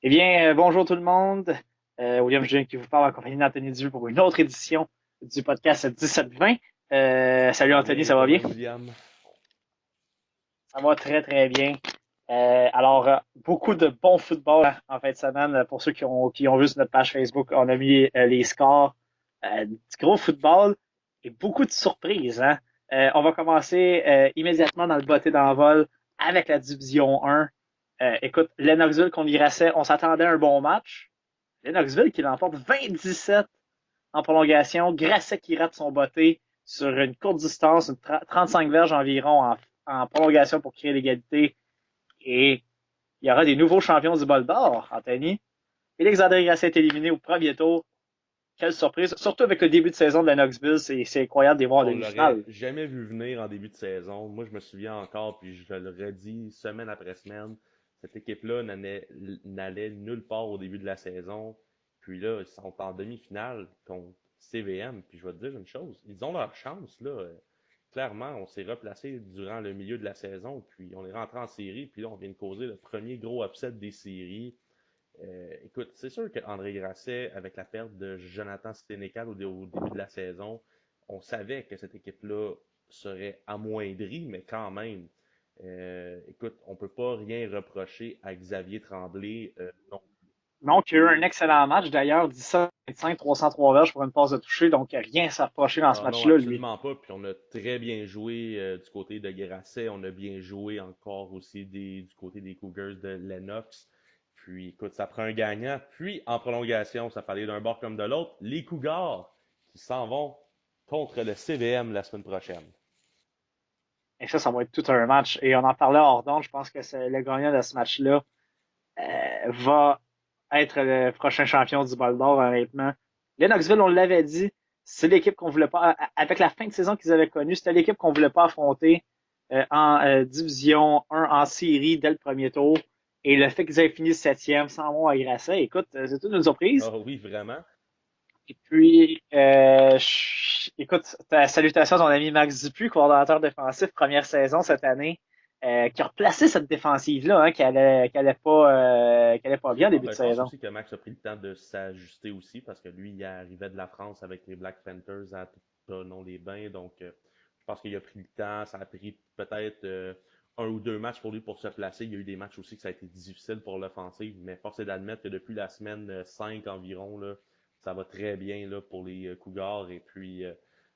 Bonjour tout le monde. William Julien qui vous parle en compagnie d'Anthony Duvu pour une autre édition du podcast 17-20. Salut Anthony, ça va Pas bien? bien, William. Ça va très très bien. Beaucoup de bon football en fin de semaine. Pour ceux qui ont vu sur notre page Facebook, on a mis les scores. Du gros football et beaucoup de surprises, hein. On va commencer immédiatement dans le botté d'envol avec la division 1. Écoute, Lennoxville contre Grasset, on s'attendait à un bon match. Lennoxville qui l'emporte 27 en prolongation. Grasset qui rate son botté sur une courte distance, 35 verges environ en prolongation pour créer l'égalité. Et il y aura des nouveaux champions du bol d'or, Anthony. Félix-André Grasset est éliminé au premier tour. Quelle surprise. Surtout avec le début de saison de Lennoxville, c'est incroyable de les voir en On l'aurait demi-finale. jamais vu venir en début de saison. Moi, je me souviens encore, puis je le redis semaine après semaine, cette équipe-là n'allait nulle part au début de la saison. Puis là, ils sont en demi-finale contre CVM. Puis je vais te dire une chose, ils ont leur chance, là. Clairement, on s'est replacé durant le milieu de la saison, puis on est rentré en série, puis là, on vient de causer le premier gros upset des séries. Écoute, c'est sûr qu'André Grasset, avec la perte de Jonathan Sénécal au début de la saison, on savait que cette équipe-là serait amoindrie, mais quand même, écoute, on peut pas rien reprocher à Xavier Tremblay. Non. Donc, il y a eu un excellent match. D'ailleurs, 17-25, 303 verges pour une passe de toucher. Donc, rien à se reprocher dans ce Ah non, match-là, lui. absolument pas. Puis on a très bien joué du côté de Grasset. On a bien joué encore aussi du côté des Cougars de Lennox. Puis écoute, ça prend un gagnant. Puis en prolongation, ça fallait d'un bord comme de l'autre. Les Cougars qui s'en vont contre le CVM la semaine prochaine. Et ça va être tout un match. Et on en parlait hors d'onde. Je pense que le gagnant de ce match-là va être le prochain champion du bol d'or, honnêtement. Lennoxville, on l'avait dit, c'est l'équipe qu'on voulait pas, avec la fin de saison qu'ils avaient connue, c'était l'équipe qu'on voulait pas affronter en Division 1 en série dès le premier tour. Et le fait qu'ils aient fini septième sans mot à Grasset, écoute, c'est toute une surprise. Ah oui, vraiment. Et puis, écoute, ta salutation à ton ami Max Dupuis, coordonnateur défensif, première saison cette année, qui a replacé cette défensive-là, hein, qui allait pas bien en Ah début de ben je pense saison. aussi que Max a pris le temps de s'ajuster aussi parce que lui, il arrivait de la France avec les Black Panthers à non les bains. Donc je pense qu'il a pris le temps. Ça a pris peut-être un ou deux matchs pour lui pour se placer. Il y a eu des matchs aussi que ça a été difficile pour l'offensive, mais force est d'admettre que depuis la semaine 5 environ, là, ça va très bien là, pour les Cougars et puis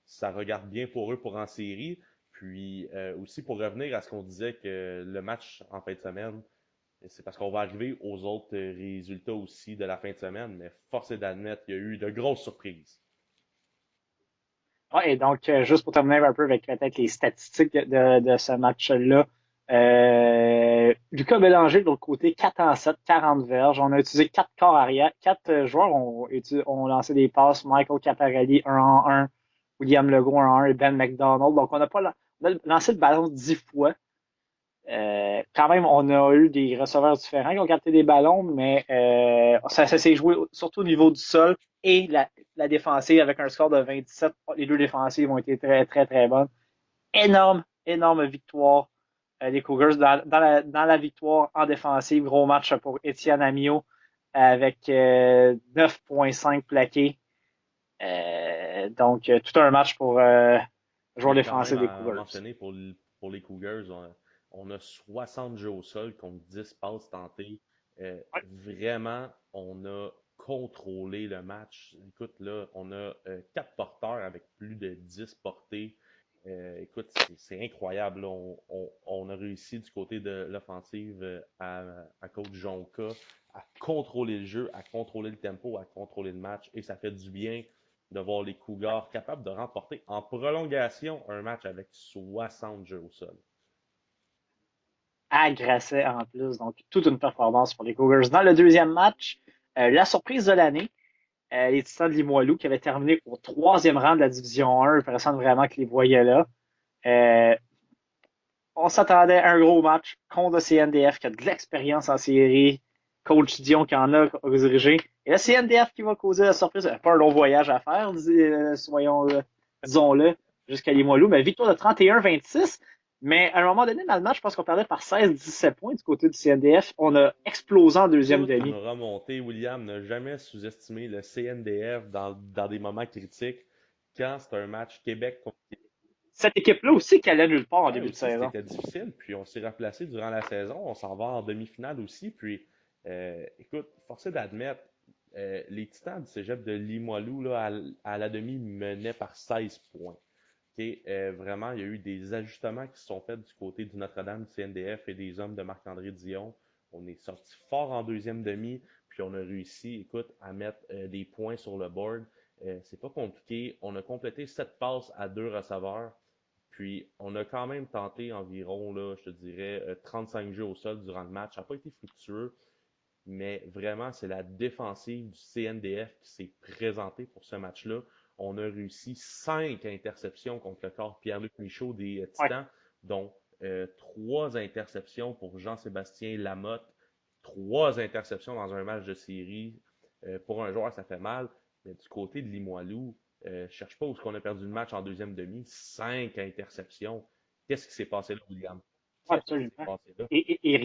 ça regarde bien pour eux pour en série. Puis aussi pour revenir à ce qu'on disait que le match en fin de semaine, c'est parce qu'on va arriver aux autres résultats aussi de la fin de semaine, mais force est d'admettre qu'il y a eu de grosses surprises. Ouais, et donc, juste pour terminer un peu avec peut-être les statistiques de ce match-là, Lucas Bélanger, de l'autre côté, 4 en 7, 40 verges. On a utilisé 4 corps arrière. 4 joueurs ont lancé des passes. Michael Caparelli, 1 en 1. William Legault, 1 en 1. Et Ben McDonald. Donc, on a lancé le ballon 10 fois. Quand même, on a eu des receveurs différents qui ont capté des ballons, mais ça s'est joué surtout au niveau du sol et la défensive avec un score de 27. Les deux défensives ont été très, très, très bonnes. Énorme, énorme victoire des Cougars dans la victoire en défensive. Gros match pour Étienne Amiot avec 9,5 plaqués. Donc, tout un match pour le joueur Puis quand même défensif des à Cougars. mentionner pour les Cougars, on a 60 jeux au sol contre 10 passes tentées. Vraiment, on a contrôlé le match. Écoute, là, on a 4 porteurs avec plus de 10 portées. Écoute, c'est incroyable. Là. On a réussi du côté de l'offensive à coach Jonka à contrôler le jeu, à contrôler le tempo, à contrôler le match. Et ça fait du bien de voir les Cougars capables de remporter en prolongation un match avec 60 jeux au sol. Agressait en plus. Donc, toute une performance pour les Cougars. Dans le deuxième match, la surprise de l'année, les Titans de Limoilou qui avaient terminé au troisième rang de la division 1. Personne vraiment qui les voyait là. Euh, on s'attendait à un gros match contre le CNDF qui a de l'expérience en série. Coach Dion qui en a dirigé. Et le CNDF qui va causer la surprise. Pas un long voyage à faire, disons-le, jusqu'à Limoilou. Mais victoire de 31-26. Mais à un moment donné, dans le match, je pense qu'on perdait par 16-17 points du côté du CNDF. On a explosé en deuxième Écoute, on demi. a remonté. William n'a jamais sous-estimé le CNDF dans des moments critiques. Quand c'est un match Québec contre Cette équipe-là aussi qui allait nulle part en ouais, début de aussi, saison. c'était difficile. Puis on s'est replacé durant la saison. On s'en va en demi-finale aussi. Puis, écoute, forcé d'admettre, les Titans du cégep de Limoilou, là, à la demi, menaient par 16 points. Ok, vraiment, il y a eu des ajustements qui se sont faits du côté du Notre-Dame, du CNDF et des hommes de Marc-André Dion. On est sorti fort en deuxième demi, puis on a réussi, écoute, à mettre des points sur le board. C'est pas compliqué. On a complété 7 passes à 2 receveurs. Puis, on a quand même tenté environ, là, je te dirais, 35 jeux au sol durant le match. Ça n'a pas été fructueux, mais vraiment, c'est la défensive du CNDF qui s'est présentée pour ce match-là. On a réussi 5 interceptions contre le corps Pierre-Luc Michaud des Ouais, Titans, dont 3 interceptions pour Jean-Sébastien Lamotte, 3 interceptions dans un match de série. Pour un joueur, ça fait mal, mais du côté de Limoilou, cherche pas où est-ce qu'on a perdu le match en deuxième demi. 5 interceptions. Qu'est-ce qui s'est passé là, William? ouais, Qu'est-ce qui s'est absolument. passé là? Et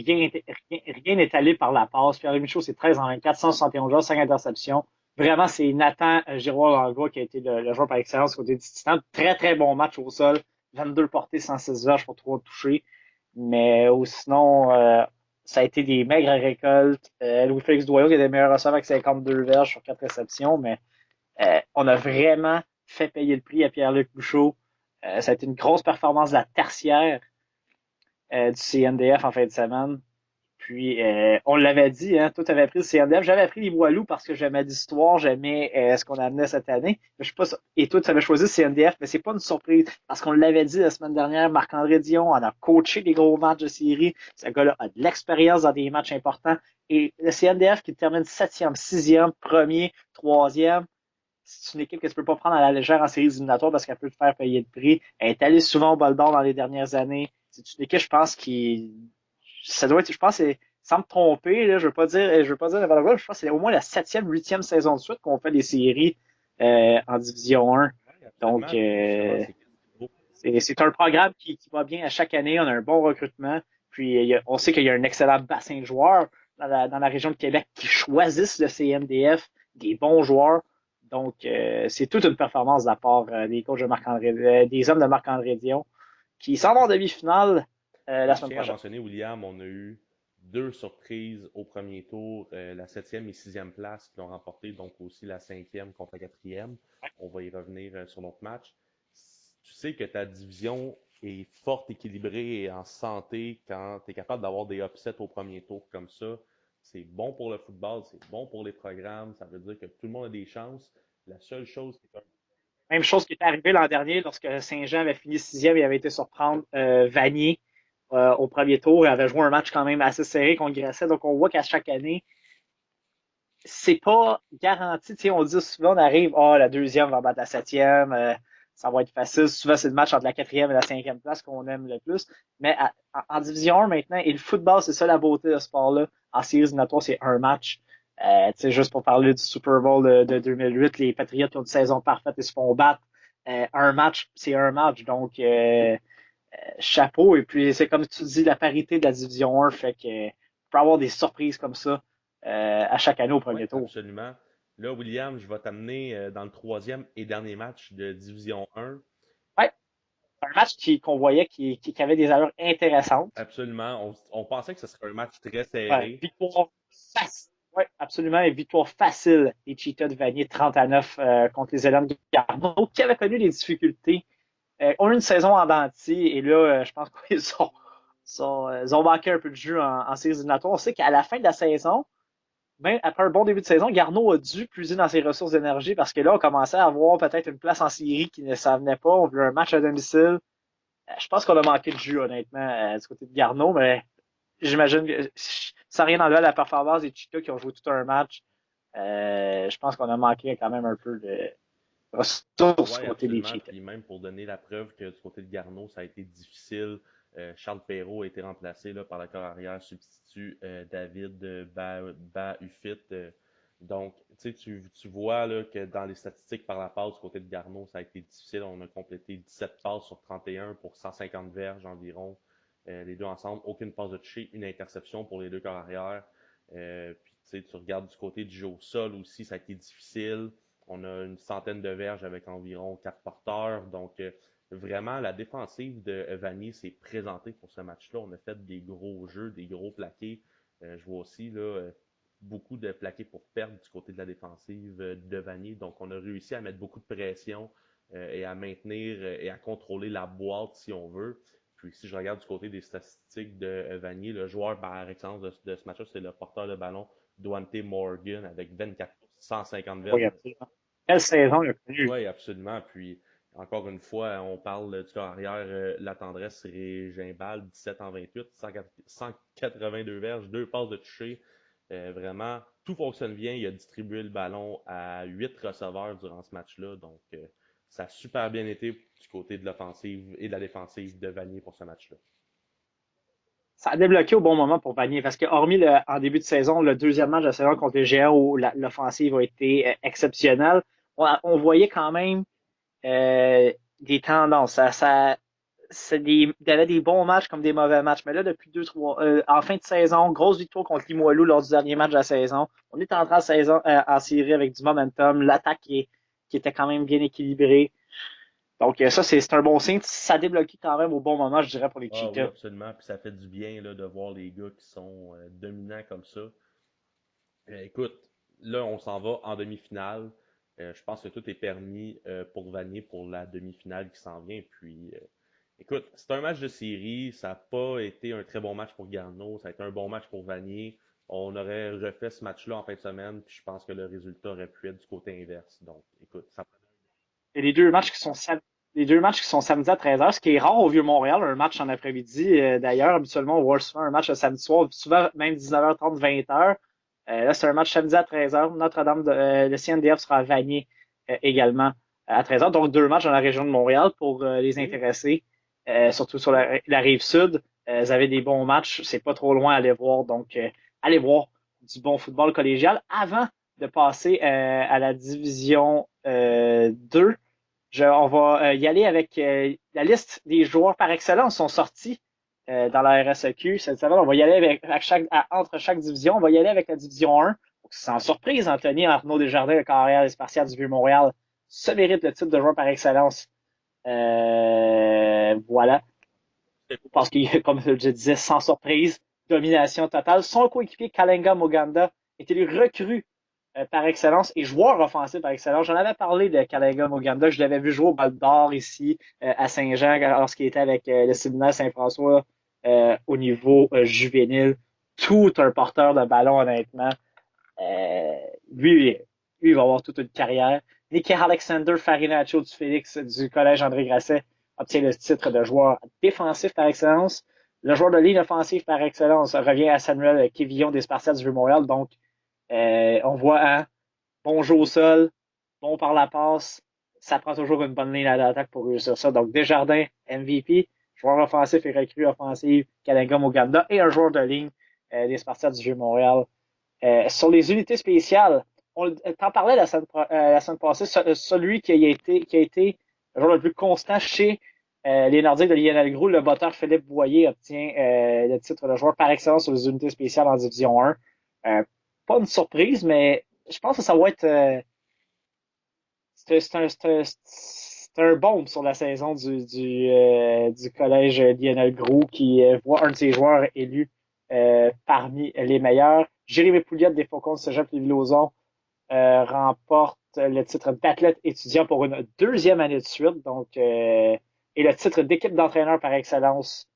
rien n'est allé par la passe. Pierre Michaud, c'est 13 en 24, 171 joueurs, 5 interceptions. Vraiment, c'est Nathan Giroir-Langlois qui a été le joueur par excellence côté du Titan. Très, très bon match au sol. 22 portées, 106 verges pour 3 touchés. Mais sinon, ça a été des maigres récoltes. Louis-Félix Doyon qui a des meilleurs receveurs avec 52 verges sur 4 réceptions. Mais on a vraiment fait payer le prix à Pierre-Luc Bouchot. Ça a été une grosse performance de la tertiaire du CNDF en fin de semaine. Puis, on l'avait dit, hein, toi, tu avais pris le CNDF. J'avais pris les Voilous parce que j'aimais l'histoire, j'aimais ce qu'on amenait cette année. Mais je sais pas, et toi, tu avais choisi le CNDF, mais c'est pas une surprise parce qu'on l'avait dit la semaine dernière. Marc-André Dion on a coaché des gros matchs de série. Ce gars-là a de l'expérience dans des matchs importants. Et le CNDF qui termine septième, sixième, premier, troisième, c'est une équipe que tu peux pas prendre à la légère en séries éliminatoires parce qu'elle peut te faire payer le prix. Elle est allée souvent au bol d'or dans les dernières années. C'est une équipe, je pense, qui, ça doit être, je pense, sans me tromper, là, je veux pas dire n'importe quoi, je pense que c'est au moins la septième, huitième saison de suite qu'on fait des séries en Division 1. Oui, Donc, absolument. Puis justement, c'est beau. c'est un programme qui va bien à chaque année. On a un bon recrutement. Puis, on sait qu'il y a un excellent bassin de joueurs dans la région de Québec qui choisissent le CMDF, des bons joueurs. Donc, c'est toute une performance de la part des coachs de Marc-André, des hommes de Marc-André Dion qui s'en vont en demi-finale la Puis je semaine tiens à prochaine. mentionner, William, on a eu 2 surprises au premier tour, la septième et sixième place qui l'ont remporté, donc aussi la cinquième contre la quatrième. On va y revenir sur notre match. Tu sais que ta division est forte, équilibrée et en santé quand tu es capable d'avoir des upsets au premier tour comme ça. C'est bon pour le football, c'est bon pour les programmes, ça veut dire que tout le monde a des chances. La seule chose qui est un Même chose qui est arrivé l'an dernier lorsque Saint-Jean avait fini sixième et avait été surprendre Vanier au premier tour et avait joué un match quand même assez serré contre Grasset. Donc on voit qu'à chaque année, c'est pas garanti. Tu sais, on dit souvent, on arrive, la deuxième va battre la septième, ça va être facile. Souvent, c'est le match entre la quatrième et la cinquième place qu'on aime le plus. Mais en Division 1 maintenant, et le football, c'est ça la beauté de ce sport-là. En séries éliminatoires, c'est un match. Tu sais, juste pour parler du Super Bowl de 2008, les Patriots qui ont une saison parfaite et se font battre. Un match, c'est un match. Donc, chapeau. Et puis, c'est comme tu dis, la parité de la Division 1 fait que peut avoir des surprises comme ça à chaque année au Oui, premier tour. absolument. Là, William, je vais t'amener dans le troisième et dernier match de Division 1. Ouais, un match qu'on voyait qui avait des allures intéressantes. Absolument. On pensait que ce serait un match très Ouais, serré. victoire facile. Ouais, absolument. Une victoire facile des Cheetahs de Vanier 30-9 contre les élèves de Garneau qui avaient connu des difficultés. On a eu une saison en dentier et là, je pense qu'ils ils ont manqué un peu de jeu en séries éliminatoires. On sait qu'à la fin de la saison, même après un bon début de saison, Garneau a dû puiser dans ses ressources d'énergie parce que là, on commençait à avoir peut-être une place en série qui ne s'en venait pas. On voulait un match à domicile. Je pense qu'on a manqué de jus, honnêtement, du côté de Garneau, mais j'imagine que sans rien enlever à la performance des Chicas qui ont joué tout un match, je pense qu'on a manqué quand même un peu de ressources Oui, du côté des absolument. Cheetahs. Puis même pour donner la preuve que du côté de Garneau, ça a été difficile. Charles Perrault a été remplacé là, par le corps arrière substitut David Bahufit, Donc, tu vois là, que dans les statistiques par la passe du côté de Garneau, ça a été difficile. On a complété 17 passes sur 31 pour 150 verges environ. Les deux ensemble, aucune passe de toucher, une interception pour les deux corps arrière. Puis tu regardes du côté du jeu au sol aussi, ça a été difficile. On a une centaine de verges avec environ 4 porteurs. Donc, vraiment, la défensive de Vanier s'est présentée pour ce match-là. On a fait des gros jeux, des gros plaqués. Je vois aussi là, beaucoup de plaqués pour perdre du côté de la défensive de Vanier. Donc, on a réussi à mettre beaucoup de pression et à maintenir et à contrôler la boîte si on veut. Puis, si je regarde du côté des statistiques de Vanier, le joueur par excellence de ce match-là, c'est le porteur de ballon Duante Morgan avec 24 150 verges. Oui, absolument. Quelle saison il a connu? Oui, absolument. Puis, encore une fois, on parle du corps arrière, la tendresse et Gimbal, 17 en 28, 182 verges, deux passes de toucher. Vraiment, tout fonctionne bien. Il a distribué le ballon à 8 receveurs durant ce match-là. Donc, ça a super bien été du côté de l'offensive et de la défensive de Vanier pour ce match-là. Ça a débloqué au bon moment pour Vanier parce que, hormis en début de saison, le deuxième match de la saison contre les Géants où l'offensive a été exceptionnelle, on voyait quand même des tendances. Il y avait des bons matchs comme des mauvais matchs. Mais là, depuis en fin de saison, grosse victoire contre Limoilou lors du dernier match de la saison. On est en train de saison en série avec du momentum. L'attaque qui était quand même bien équilibrée. Donc, ça, c'est un bon signe. Ça a débloqué quand même au bon moment, je dirais, pour les Ah oui, Cheetahs. absolument. Puis ça fait du bien là, de voir les gars qui sont dominants comme ça. Écoute, là, on s'en va en demi-finale. Je pense que tout est permis pour Vanier pour la demi-finale qui s'en vient. Puis, écoute, c'est un match de série. Ça n'a pas été un très bon match pour Garneau. Ça a été un bon match pour Vanier. On aurait refait ce match-là en fin de semaine. Puis je pense que le résultat aurait pu être du côté inverse. Donc, écoute, ça. Et les deux matchs qui sont samedi à 13h, ce qui est rare au Vieux-Montréal, un match en après-midi. D'ailleurs, habituellement, on voit souvent un match le samedi soir, souvent même 19h30, 20h. Là, c'est un match samedi à 13h. Notre-Dame, le CNDF sera à Vanier également à 13h. Donc, deux matchs dans la région de Montréal pour les Oui. intéressés, surtout sur la rive sud. Vous avez des bons matchs, c'est pas trop loin à aller voir. Donc, allez voir du bon football collégial avant de passer à la division 2. On va y aller avec la liste des joueurs par excellence sont sortis dans la RSEQ cette semaine. On va y aller entre chaque division. On va y aller avec la division 1. Donc, sans surprise, Anthony Arnaud Desjardins, le carrière des Spartiates du Vieux-Montréal, se mérite le titre de joueur par excellence. Voilà. Parce que, comme je disais, sans surprise, domination totale. Son coéquipier Kalenga Moganda est élu recrue par excellence et joueur offensif par excellence. J'en avais parlé de Kalenga Moganda. Je l'avais vu jouer au Bal d'Or ici à Saint-Jean lorsqu'il était avec le séminaire Saint-François au niveau juvénile. Tout un porteur de ballon, honnêtement. Euh, lui, lui, il va avoir toute une carrière. Nicky Alexander Farinaccio du Félix du Collège André Grasset obtient le titre de joueur défensif par excellence. Le joueur de ligne offensive par excellence revient à Samuel Quévillon des Spartiates du Vieux-Montréal. Donc, on voit un bon jeu au sol, bon par la passe. Ça prend toujours une bonne ligne d'attaque pour réussir ça. Donc, Desjardins, MVP, joueur offensif et recrue offensive, Kalenga Moganda et un joueur de ligne des Spartiates du Vieux-Montréal. Sur les unités spéciales, on t'en parlait la semaine passée, celui qui a été le joueur le plus constant chez les Nordiques de Lionel Groux, le botteur Philippe Boyer obtient le titre de joueur par excellence sur les unités spéciales en Division 1. Pas une surprise, mais je pense que ça va être c'est un bombe sur la saison du collège Lionel Groux qui voit un de ses joueurs élus parmi les meilleurs. Jérémy Pouliot des Faucons de Cégep-Lévis-Lauzon remporte le titre d'athlète étudiant pour une deuxième année de suite. Donc, et le titre d'équipe d'entraîneur par excellence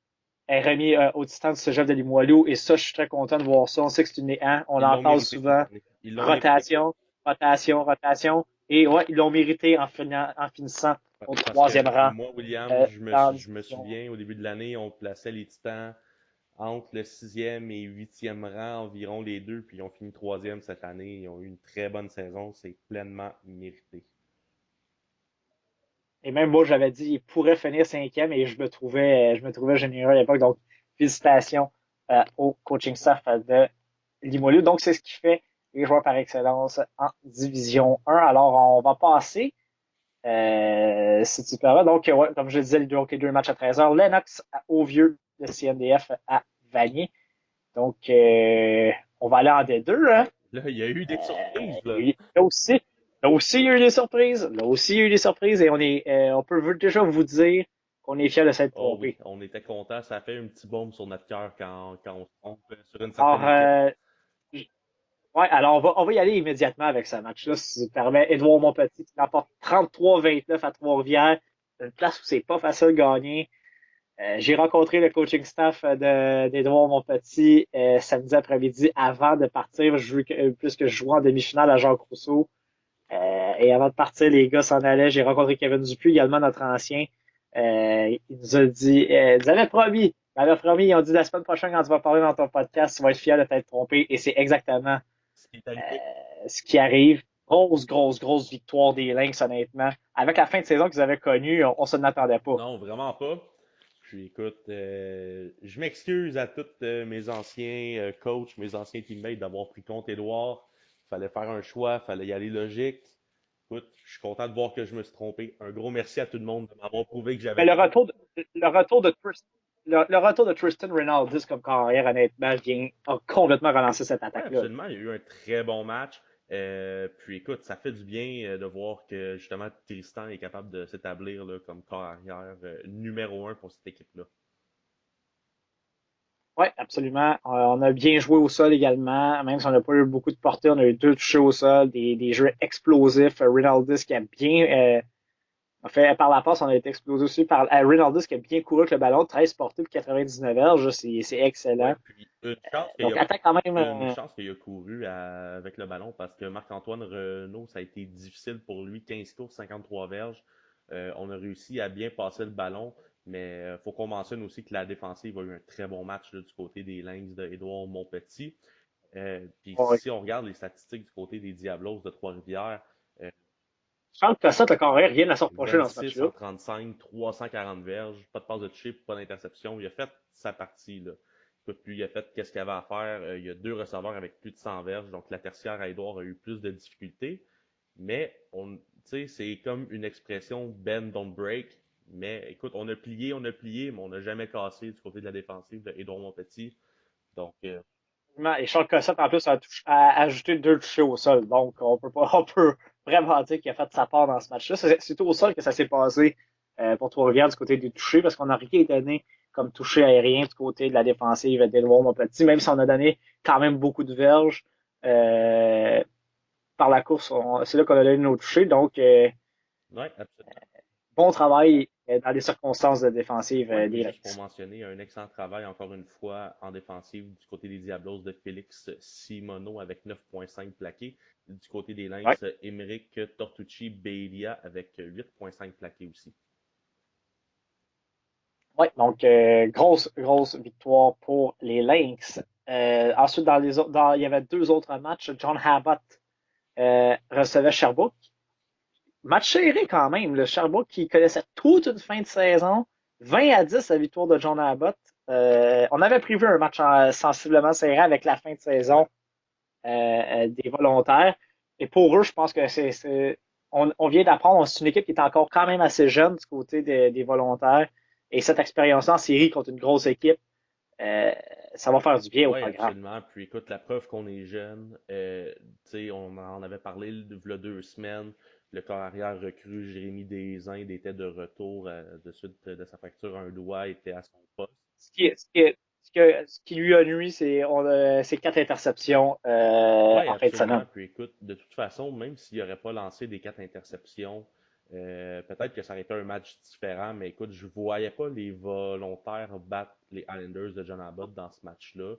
est remis au Titan du Cégep de Limoilou. Et ça, je suis très content de voir ça. On sait que c'est une néant. On Ils en l'ont parle mérité cette souvent. année. Ils l'ont mérité. Rotation, rotation, rotation. Et ouais, ils l'ont mérité en finissant au Parce que troisième rang moi, William, dans la je me division. souviens au début de l'année, on plaçait les Titans entre le sixième et huitième rang environ les deux, puis ils ont fini troisième cette année. Ils ont eu une très bonne saison. C'est pleinement mérité. Et même moi, j'avais dit qu'il pourrait finir cinquième et je me trouvais généreux à l'époque. Donc, félicitations au coaching staff de Limoilou. Donc, c'est ce qui fait les joueurs par excellence en Division 1. Alors, on va passer, si tu permets. Donc, ouais, comme je le disais, les deux matchs à 13h. Lennox au vieux de CNDF à Vanier. Donc, on va aller en D2, hein? Ouais, là, il y a eu des surprises, là. Là aussi, il y a eu des surprises. Là aussi, il y a eu des surprises et on peut déjà vous dire qu'on est fiers de s'être Oh oui, trompé. on était contents. Ça fait un petit baume sur notre cœur quand on se trompe sur une certaine Alors, équipe. ouais, alors on va y aller immédiatement avec ce match-là, si tu permets. Édouard Montpetit qui remporte 33-29 à Trois-Rivières, une place où c'est pas facile de gagner. J'ai rencontré le coaching staff d'Édouard Montpetit samedi après-midi avant de partir, puisque je jouais en demi-finale à Jacques Rousseau. Et avant de partir, les gars s'en allaient. J'ai rencontré Kevin Dupuis, également notre ancien. Il nous a dit, ils avaient promis, ils ont dit la semaine prochaine quand tu vas parler dans ton podcast, tu vas être fier de t'être trompé. Et c'est exactement Ce qui est arrivé. ce qui arrive. Grosse victoire des Lynx, honnêtement. Avec la fin de saison qu'ils avaient connue, on se n'attendait pas. Non, vraiment pas. Puis écoute, je m'excuse à tous mes anciens coachs, mes anciens teammates d'avoir pris compte Édouard. Fallait faire un choix, fallait y aller logique. Écoute, je suis content de voir que je me suis trompé. Un gros merci à tout le monde de m'avoir prouvé que j'avais Mais tort. le retour de le retour de Tristan Ronaldo comme carrière, honnêtement, a complètement relancé cette Oui, attaque-là. absolument. Il y a eu un très bon match. Puis écoute, ça fait du bien de voir que justement Tristan est capable de s'établir là, comme corps arrière numéro un pour cette équipe-là. Oui, absolument. On a bien joué au sol également, même si on n'a pas eu beaucoup de portée, on a eu deux touchés au sol, des jeux explosifs. Ronaldus qui a bien fait par la passe, on a été explosé aussi par Ronaldus qui a bien couru avec le ballon, 13 portées pour 99 verges, c'est Ouais, excellent. puis une chance qu'il Donc a attaque quand même une chance qu'il a couru avec le ballon parce que Marc-Antoine Renaud, ça a été difficile pour lui, 15 courses, 53 verges. On a réussi à bien passer le ballon, mais faut qu'on mentionne aussi que la défensive a eu un très bon match là, du côté des Lynx de Édouard Montpetit. Puis ouais. si on regarde les statistiques du côté des Diablos de Trois-Rivières, euh, Charles Cossette a quand même rien à se reprocher dans ce 26 match-là. en 35, 340 verges, pas de passe de toucher, pas d'interception. Il a fait sa partie, là. Écoute, lui, il a fait qu'est-ce qu'il avait à faire. Il y a deux receveurs avec plus de 100 verges, donc la tertiaire à Edouard a eu plus de difficultés. Mais, tu sais, c'est comme une expression bend, don't break. Mais écoute, on a plié, mais on n'a jamais cassé du côté de la défensive de Edouard Montpetit. Donc, Et Charles Cossette, en plus, a ajouté deux touchés au sol. Donc, on peut vraiment dire qu'il a fait sa part dans ce match-là. C'est au sol que ça s'est passé pour Trois-Rivières du côté des touchés, parce qu'on n'a rien donné comme touché aérien du côté de la défensive d'Edouard Montpetit, même si on a donné quand même beaucoup de verges par la course. C'est là qu'on a donné nos touchés. Donc, ouais, absolument. bon travail dans les circonstances de défensive Ouais, puis des juste pour Lynx. mentionner, un excellent travail encore une fois en défensive du côté des Diablos de Félix Simono avec 9,5 plaqués. Du côté des Ouais. Lynx, Emeric Tortucci Beilia avec 8,5 plaqués aussi. Ouais, donc grosse victoire pour les Lynx. Ensuite, il y avait deux autres matchs. John Abbott recevait Sherbrooke. Match serré quand même. Le Sherbrooke qui connaissait toute une fin de saison. 20-10 la victoire de John Abbott. On avait prévu un match sensiblement serré avec la fin de Ouais, saison des volontaires. Et pour eux, je pense que on vient d'apprendre, c'est une équipe qui est encore quand même assez jeune du côté des volontaires. Et cette expérience en série contre une grosse équipe, euh, ça va faire du bien au ouais, programme. absolument. Puis écoute, la preuve qu'on est jeune, tu sais, on en avait parlé il y a 2 semaines. Le corps arrière recrue Jérémy Desinde était de retour de suite de sa fracture à un doigt, était à son poste. Ce qui lui a nuit, c'est quatre interceptions Oui, en fin de semaine. absolument. Puis écoute, de toute façon, même s'il n'aurait pas lancé des 4 interceptions, peut-être que ça aurait été un match différent, mais écoute, je voyais pas les volontaires battre les Islanders de John Abbott dans ce match-là.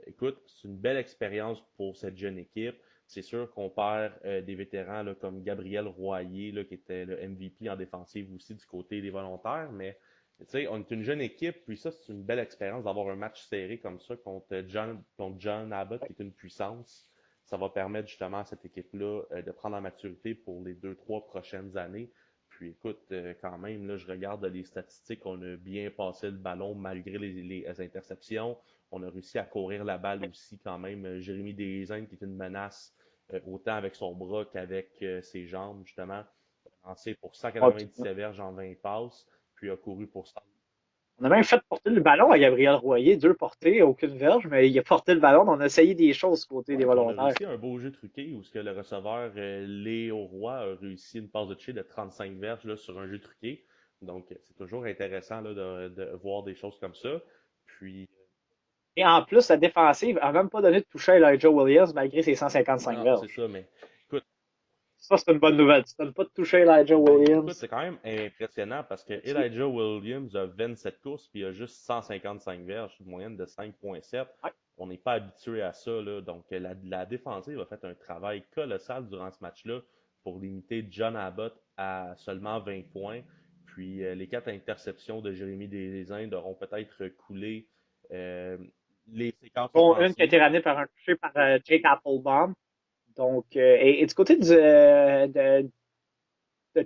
Écoute, c'est une belle expérience pour cette jeune équipe. C'est sûr qu'on perd des vétérans là, comme Gabriel Royer, là, qui était le MVP en défensive aussi du côté des volontaires, mais tu sais, on est une jeune équipe, puis ça, c'est une belle expérience d'avoir un match serré comme ça contre John Abbott, qui est une puissance. Ça va permettre justement à cette équipe-là de prendre la maturité pour les 2, 3 prochaines années. Puis écoute, quand même, là, je regarde les statistiques, on a bien passé le ballon malgré les interceptions. On a réussi à courir la balle aussi quand même. Jérémy Desaignes qui est une menace autant avec son bras qu'avec ses jambes, justement. Lancé pour On 197 verges en 20 passes, puis a couru pour 100. a même fait porter le ballon à Gabriel Royer, 2 portées, aucune verge, mais il a porté le ballon. On a essayé des choses du côté des Ouais, puis on a volontaires. réussi un beau jeu truqué où ce que le receveur Léo Roy a réussi une passe de toucher de 35 verges là, sur un jeu truqué. Donc c'est toujours intéressant là, de voir des choses comme ça. Puis Et en plus, la défensive a même pas donné de toucher à Elijah Williams malgré ses 155 non, c'est verges. ça, mais écoute, Ça, c'est une bonne nouvelle. Tu donnes pas de toucher à Elijah ben écoute, Williams. c'est quand même impressionnant parce que Tu- Elijah Williams a 27 courses puis il a juste 155 verges, une moyenne de 5,7. Ouais. On n'est pas habitué à ça, là. Donc la défensive a fait un travail colossal durant ce match-là pour limiter John Abbott à seulement 20 points. Puis les 4 interceptions de Jérémy Desaindes auront peut-être coulé euh, les séquences Bon, une qui a été offensives. ramenée par un touché par Jake Applebaum. Donc, et du côté de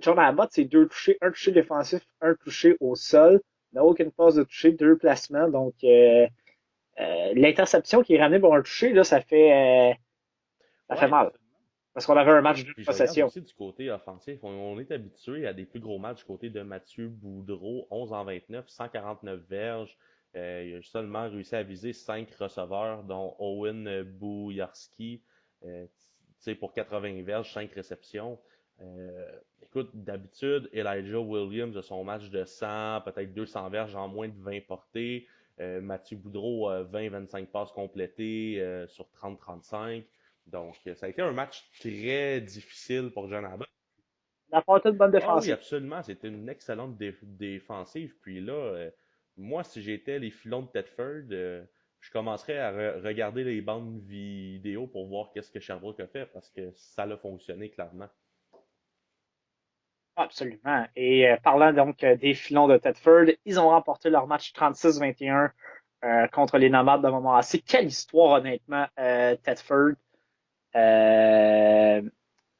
John Abbott, c'est 2 touchés, un touché défensif, un touché au sol. Il n'a aucune passe de toucher, 2 placements. Donc, l'interception qui est ramenée pour un touché, là, ça fait Ouais, mal. absolument. Parce qu'on avait un match de Puis je regarde possession. aussi du côté offensif. On est habitué à des plus gros matchs du côté de Mathieu Boudreau, 11 en 29, 149 verges. Il a seulement réussi à viser 5 receveurs, dont Owen Boujarski, pour 80 verges, 5 réceptions. Écoute, d'habitude, Elijah Williams a son match de 100, peut-être 200 verges en moins de 20 portées. Mathieu Boudreau a 20-25 passes complétées sur 30-35. Donc, ça a été un match très difficile pour John Abbott. On a apporté une bonne Ah oui, défensive. absolument. C'était une excellente défensive. Puis là, moi, si j'étais les filons de Tedford, je commencerais à regarder les bandes vidéo pour voir qu'est-ce que Sherbrooke a fait parce que ça a fonctionné clairement. Absolument. Et parlant donc des filons de Tedford, ils ont remporté leur match 36-21 contre les Nomades de Montmorency. Quelle histoire, honnêtement, Tedford. Euh,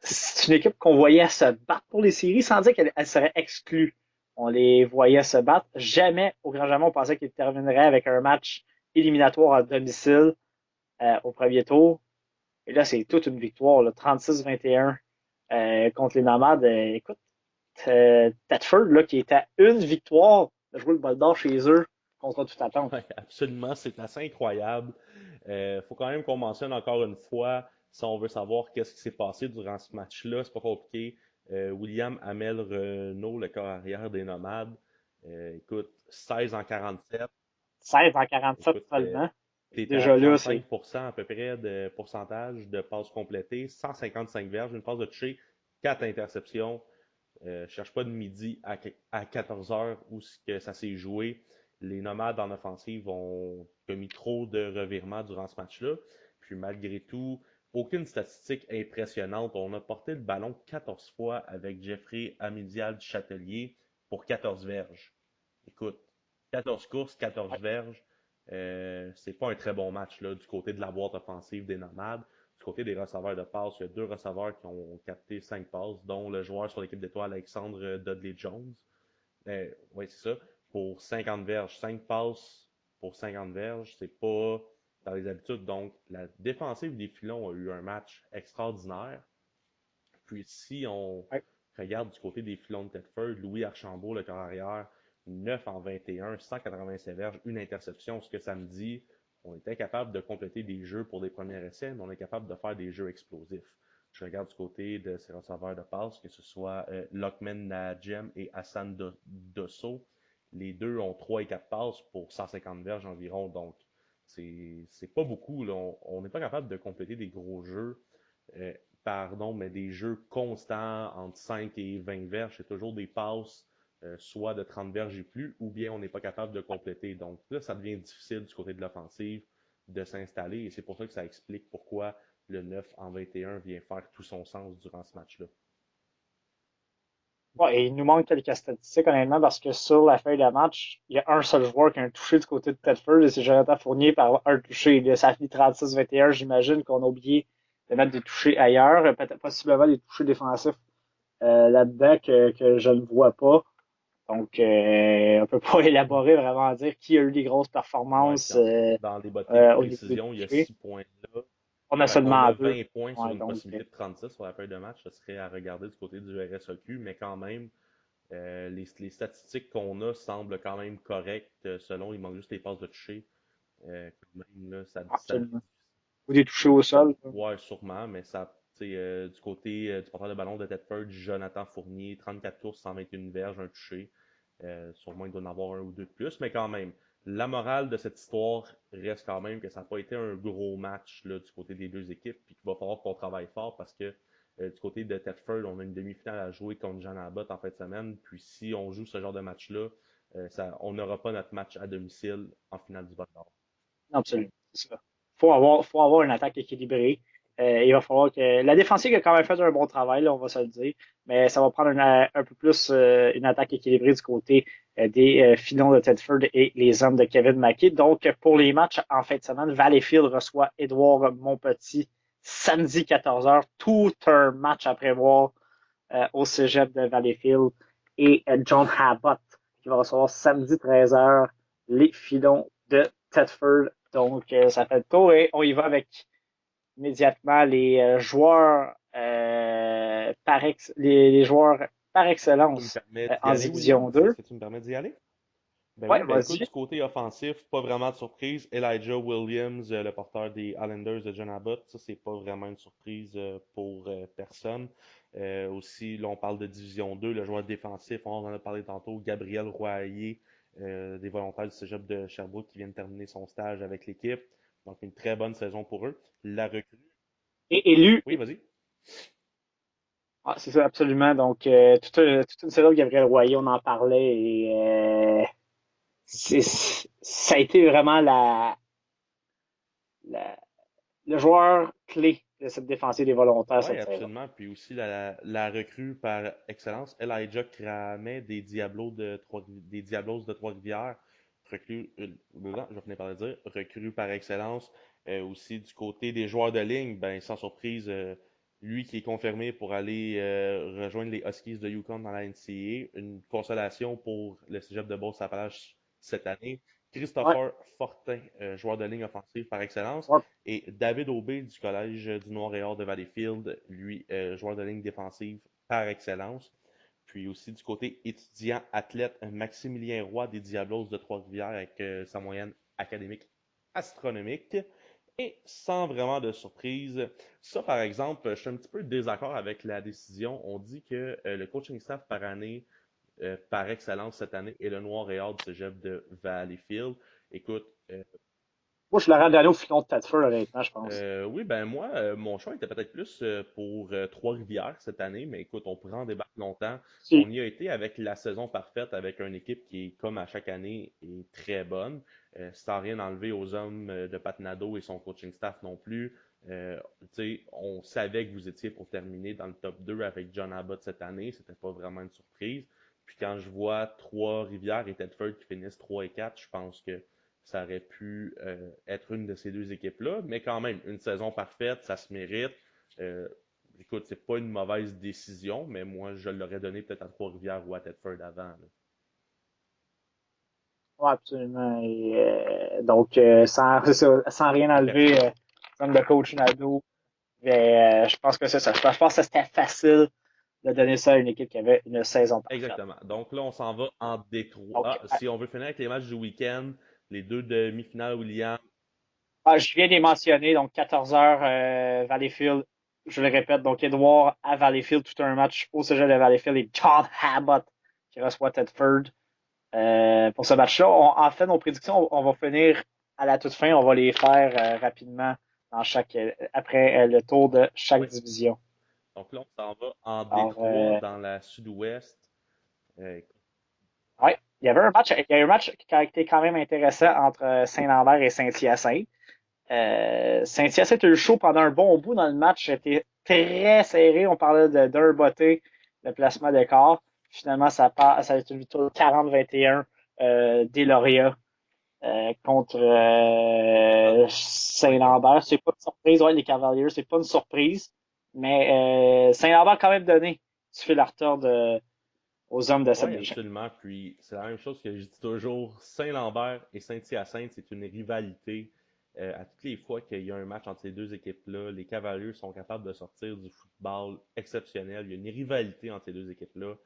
c'est une équipe qu'on voyait se battre pour les séries sans dire qu'elle serait exclue. On les voyait se battre. Jamais, au grand jamais, on pensait qu'ils termineraient avec un match éliminatoire à domicile au premier tour. Et là, c'est toute une victoire, 36-21 contre les Nomades. Écoute, Thetford, là, qui était à une victoire de jouer le bol d'or chez eux contre toute attente. Ouais, absolument, c'est assez incroyable. Faut quand même qu'on mentionne encore une fois, si on veut savoir qu'est-ce qui s'est passé durant ce match-là, c'est pas compliqué. William Hamel Renault, le corps arrière des Nomades, écoute, 16 en 47. 16 en 47 Écoute, seulement. t'étais à Déjà là, c'est 35% à peu près de pourcentage de passes complétées, 155 verges, une passe de toucher, 4 interceptions. Cherche pas de midi à 14 heures où que ça s'est joué. Les nomades en offensive ont commis trop de revirements durant ce match-là. Puis malgré tout, aucune statistique impressionnante. On a porté le ballon 14 fois avec Jeffrey Amidial du Châtelier pour 14 verges. Écoute, 14 courses, 14 verges. C'est pas un très bon match là, du côté de la boîte offensive des nomades. Du côté des receveurs de passes, il y a 2 receveurs qui ont capté 5 passes, dont le joueur sur l'équipe d'étoiles, Alexandre Dudley-Jones. Oui, c'est ça. Pour 50 verges, 5 passes pour 50 verges, c'est pas dans les habitudes. Donc, la défensive des Filons a eu un match extraordinaire. Puis, si on ouais. regarde du côté des Filons de Thetford, Louis Archambault, le corps arrière, 9 en 21, 187 verges, une interception. Ce que ça me dit, on était capable de compléter des jeux pour des premiers essais, mais on est capable de faire des jeux explosifs. Je regarde du côté de ses receveurs de passe, que ce soit Lokman Najem et Hassan Dosso. Les deux ont 3 et 4 passes pour 150 verges environ, donc c'est pas beaucoup. Là. On n'est pas capable de compléter des gros jeux, euh, mais des jeux constants entre 5 et 20 verges. C'est toujours des passes soit de 30 verges et plus, ou bien on n'est pas capable de compléter. Donc là, ça devient difficile du côté de l'offensive de s'installer, et c'est pour ça que ça explique pourquoi le 9 en 21 vient faire tout son sens durant ce match-là. Ouais, et il nous manque quelques statistiques, honnêtement, parce que sur la feuille de match, il y a un seul joueur qui a un touché du côté de Tedford, et c'est Jonathan Fournier par un touché. Là, ça finit 36-21. J'imagine qu'on a oublié de mettre des touchés ailleurs, peut-être possiblement des touchés défensifs là-dedans que je ne vois pas. Donc, on peut pas élaborer vraiment dire qui a eu des grosses Ouais, puis performances dans les bottées de au niveau des précision, il y a touchés. 6 points-là. On a Ben, on seulement a deux. 20 points sur Ouais, une donc, possibilité de 36 sur la feuille de match. Ce serait à regarder du côté du RSOQ, mais quand même, les statistiques qu'on a semblent quand même correctes selon, il manque juste les passes de toucher. Quand même, là, ça absolument. Ou des touchés au sol. ouais, sûrement, mais ça, tu sais, du côté du porteur de ballon de Tedford, Jonathan Fournier, 34 tours, 121 verges, un touché. Sûrement, il doit en avoir un ou deux de plus, mais quand même, la morale de cette histoire reste quand même que ça n'a pas été un gros match là, du côté des deux équipes, puis qu'il va falloir qu'on travaille fort parce que du côté de Tedford, on a une demi-finale à jouer contre Jean Abbott en fin de semaine, puis si on joue ce genre de match-là, on n'aura pas notre match à domicile en finale du Ballon d'Or. Absolument. C'est ça. Faut avoir une attaque équilibrée. Il va falloir que la défensive a quand même fait un bon travail, là, on va se le dire, mais ça va prendre un peu plus une attaque équilibrée du côté des filons de Tedford et les hommes de Kevin Mackey. Donc, pour les matchs en fin de semaine, Valleyfield reçoit Édouard Montpetit samedi 14h. Tout un match à prévoir au cégep de Valleyfield et John Abbott qui va recevoir samedi 13h les filons de Tedford. Donc, ça fait le tour et on y va avec immédiatement les joueurs les joueurs par Tu me excellence permets d'y en aller, division Williams? 2. Est-ce que tu me permets d'y aller? Ben Ouais, oui, ben écoute, vas-y. du côté offensif, pas vraiment de surprise. Elijah Williams, le porteur des Islanders de John Abbott, ça c'est pas vraiment une surprise pour personne. Aussi, là on parle de Division 2, le joueur défensif, on en a parlé tantôt, Gabriel Royer, des volontaires du Cégep de Sherbrooke qui vient de terminer son stage avec l'équipe. Donc une très bonne saison pour eux. La recrue. Et élu. Oui, vas-y. Ah, c'est ça, absolument. Donc, toute une saison de Gabriel Royer, on en parlait et ça a été vraiment la, le joueur clé de cette défensive des volontaires Oui, cette saison. absolument. Puis aussi la recrue par excellence, Elijah Kramet des Diablos de Trois-Rivières, je vais finir par le dire, recrue par excellence. Aussi du côté des joueurs de ligne, ben sans surprise, lui qui est confirmé pour aller rejoindre les Huskies de Yukon dans la NCAA. Une consolation pour le Cégep de Beauce-Appalaches cette année. Ouais, Christopher Fortin, joueur de ligne offensive par excellence. ouais. Et David Aubé du Collège du Noir-et-Or de Valleyfield, lui, joueur de ligne défensive par excellence. Puis aussi du côté étudiant athlète, Maximilien Roy des Diablos de Trois-Rivières avec sa moyenne académique astronomique. Et sans vraiment de surprise, ça par exemple, je suis un petit peu désaccord avec la décision. On dit que le coaching staff par année, par excellence cette année, est le Noir-et-Or du cégep de Valleyfield. Écoute, Moi, je l'aurais donné au filon de Tedford, honnêtement, je pense. oui, ben moi, mon choix était peut-être plus pour Trois-Rivières cette année, mais écoute, on pourrait en débattre longtemps. On Si. y a été avec la saison parfaite, avec une équipe qui est, comme à chaque année, est très bonne, sans rien enlever aux hommes de Patinado et son coaching staff non plus. Tu sais, on savait que vous étiez pour terminer dans le top 2 avec John Abbott cette année, c'était pas vraiment une surprise. Puis quand je vois Trois-Rivières et Tedford qui finissent 3 et 4, je pense que ça aurait pu être une de ces deux équipes-là, mais quand même, une saison parfaite, ça se mérite. Euh, Écoute, c'est pas une mauvaise décision, mais moi, je l'aurais donné peut-être à Trois-Rivières ou à Thetford avant, là. Ouais, absolument. Et, donc, c'est ça, sans rien De enlever, personne. comme le coach Nadeau, mais, je pense que c'est ça. Je pense que c'était facile de donner ça à une équipe qui avait une saison parfaite. Exactement. Donc là, on s'en va en Détroit. Donc, Ah, si on veut finir avec les matchs du week-end, les deux demi-finales, William. je viens de les mentionner, donc 14h, Valleyfield, je le répète, donc Edouard à Valleyfield, tout un match au sujet de Valleyfield et John Abbott qui reçoit Tedford. Pour ce match-là. En fait, nos prédictions, on va finir à la toute fin. On va les faire rapidement après le tour de chaque Oui. division. Donc là, on s'en va en Alors, Détroit, dans la sud-ouest. Écoute, ouais, il y a eu un match qui a été quand même intéressant entre Saint-Lambert et Saint-Hyacinthe. Saint-Hyacinthe a eu le show pendant un bon bout dans le match. C'était très serré. On parlait d'un botté, le placement de corps. Finalement, ça a été une victoire 40-21 des Lauréats contre Saint-Lambert. C'est pas une surprise. Ouais, les Cavaliers, c'est pas une surprise. Mais Saint-Lambert a quand même donné du fil à retordre aux hommes de Oui, Saint-Deschamps. absolument. Puis c'est la même chose que je dis toujours. Saint-Lambert et Saint-Hyacinthe, c'est une rivalité. À toutes les fois qu'il y a un match entre ces deux équipes-là, les Cavaliers sont capables de sortir du football exceptionnel. Il y a une rivalité entre ces deux équipes-là.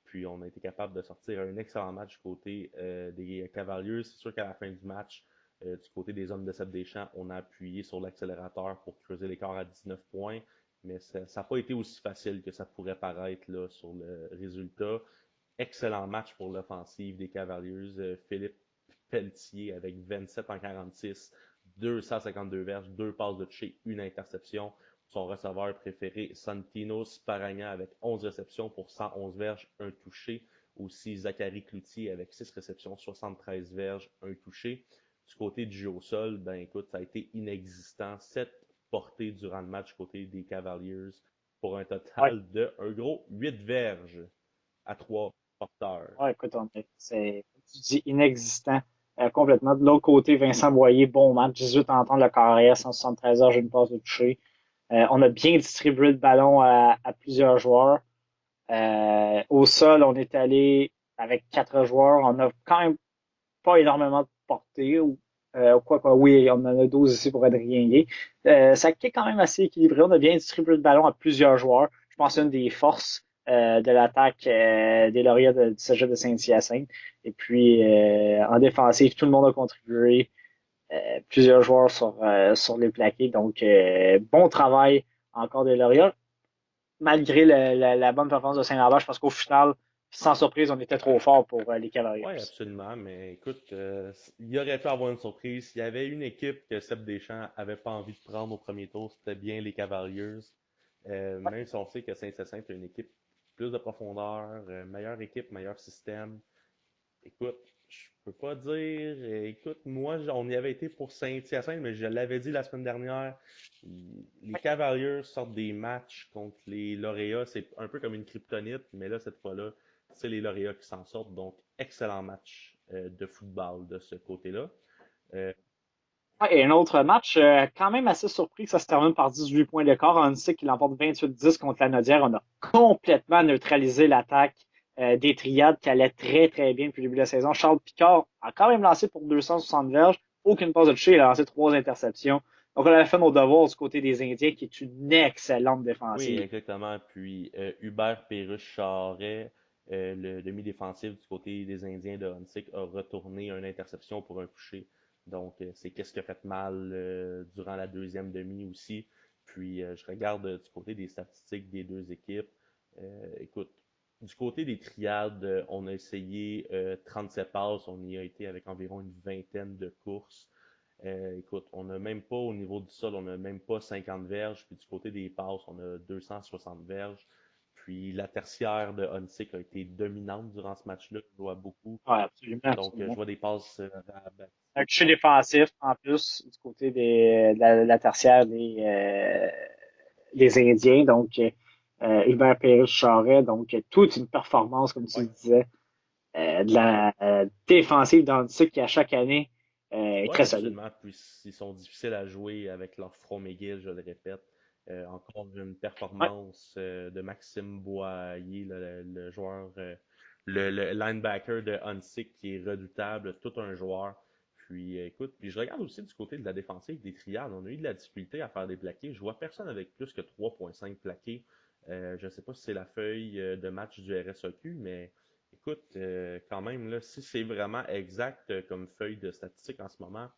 Puis on a été capable de sortir un excellent match du côté des Cavaliers. C'est sûr qu'à la fin du match, du côté des hommes de Seb Deschamps, on a appuyé sur l'accélérateur pour creuser l'écart à 19 points. Mais ça n'a pas été aussi facile que ça pourrait paraître là, sur le résultat. Excellent match pour l'offensive des Cavaliers. Philippe Pelletier avec 27 en 46, 252 verges, deux passes de toucher, une interception. Son receveur préféré, Santino Sparagna avec 11 réceptions pour 111 verges, un touché. Aussi Zachary Cloutier avec 6 réceptions, 73 verges, un touché. Du côté du jeu au sol, ben écoute, ça a été inexistant. 7 portées durant le match du côté des Cavaliers pour un Ouais, total de un gros 8 verges à 3 porteurs. ouais, écoute, c'est, tu dis inexistant complètement. De l'autre côté, Vincent Boyer, bon match, 18 en temps de la carrière, 173 heures, j'ai une passe de toucher. On a bien distribué le ballon à plusieurs joueurs. Au sol, on est allé avec 4 joueurs. On a quand même pas énormément de portée. Oui, on en a 12 ici pour Adrien Gay. Ça est quand même assez équilibré. On a bien distribué le ballon à plusieurs joueurs. Je pense que c'est une des forces de l'attaque des Lauréats du Cégep de Saint-Hyacinthe. Et puis, en défensive, tout le monde a contribué. Plusieurs joueurs sur les plaqués. Donc, bon travail encore des Lauréats malgré la bonne performance de Saint-Lambert, je pense qu'au final, sans surprise, on était trop fort pour les Cavaliers. Oui, absolument, mais écoute, il y aurait pu avoir une surprise. S'il y avait une équipe que Seb Deschamps avait pas envie de prendre au premier tour, c'était bien les Cavaliers. Même si on sait que Saint-Hyacinthe a une équipe plus de profondeur, meilleure équipe, meilleur système. Écoute, je peux pas dire. Écoute, moi, on y avait été pour Saint-Hyacinthe, mais je l'avais dit la semaine dernière. Les Cavaliers sortent des matchs contre les lauréats. C'est un peu comme une kryptonite, mais là, cette fois-là, c'est les lauréats qui s'en sortent. Donc, excellent match de football de ce côté-là. Euh, Ouais, et un autre match, quand même assez surpris que ça se termine par 18 points d'écart. On sait qu'il emporte 28-10 contre la Nodière. On a complètement neutralisé l'attaque des Triades qui allait très très bien depuis le début de la saison. Charles Picard a quand même lancé pour 260 verges, aucune passe de toucher, il a lancé 3 interceptions. Donc on avait fait nos devoirs du côté des Indiens, qui est une excellente oui, défensive. exactement. Puis, Hubert Perruche-Charret, le demi-défensif du côté des Indiens de Huntsic, a retourné une interception pour un toucher. Donc, c'est qu'est-ce qui a fait mal durant la deuxième demi aussi. Puis, je regarde du côté des statistiques des deux équipes. Écoute, du côté des triades, on a essayé 37 passes, on y a été avec environ une vingtaine de courses. Écoute, on n'a même pas au niveau du sol, on n'a même pas 50 verges. Puis du côté des passes, on a 260 verges. Puis la tertiaire de Huntsic a été dominante durant ce match-là. Je vois beaucoup. Ouais, absolument, Donc, je absolument. vois des passes Un rabattées. toucher défensif, en plus, du côté de la tertiaire des Indiens. Donc, Hubert Pérus-Charret. Donc, toute une performance, comme tu Ouais. le disais, de la défensive d'Antic qui, à chaque année, est Ouais, très solide. absolument. Puis ils sont difficiles à jouer avec leur front McGill, je le répète. Encore une Ouais, performance de Maxime Boyer, le joueur, le linebacker de Huntsic qui est redoutable, tout un joueur. Puis écoute, puis je regarde aussi du côté de la défensive des triades. On a eu de la difficulté à faire des plaqués. Je vois personne avec plus que 3,5 plaqués. Je ne sais pas si c'est la feuille de match du RSOQ, mais écoute, quand même, là, si c'est vraiment exact comme feuille de statistique en ce moment,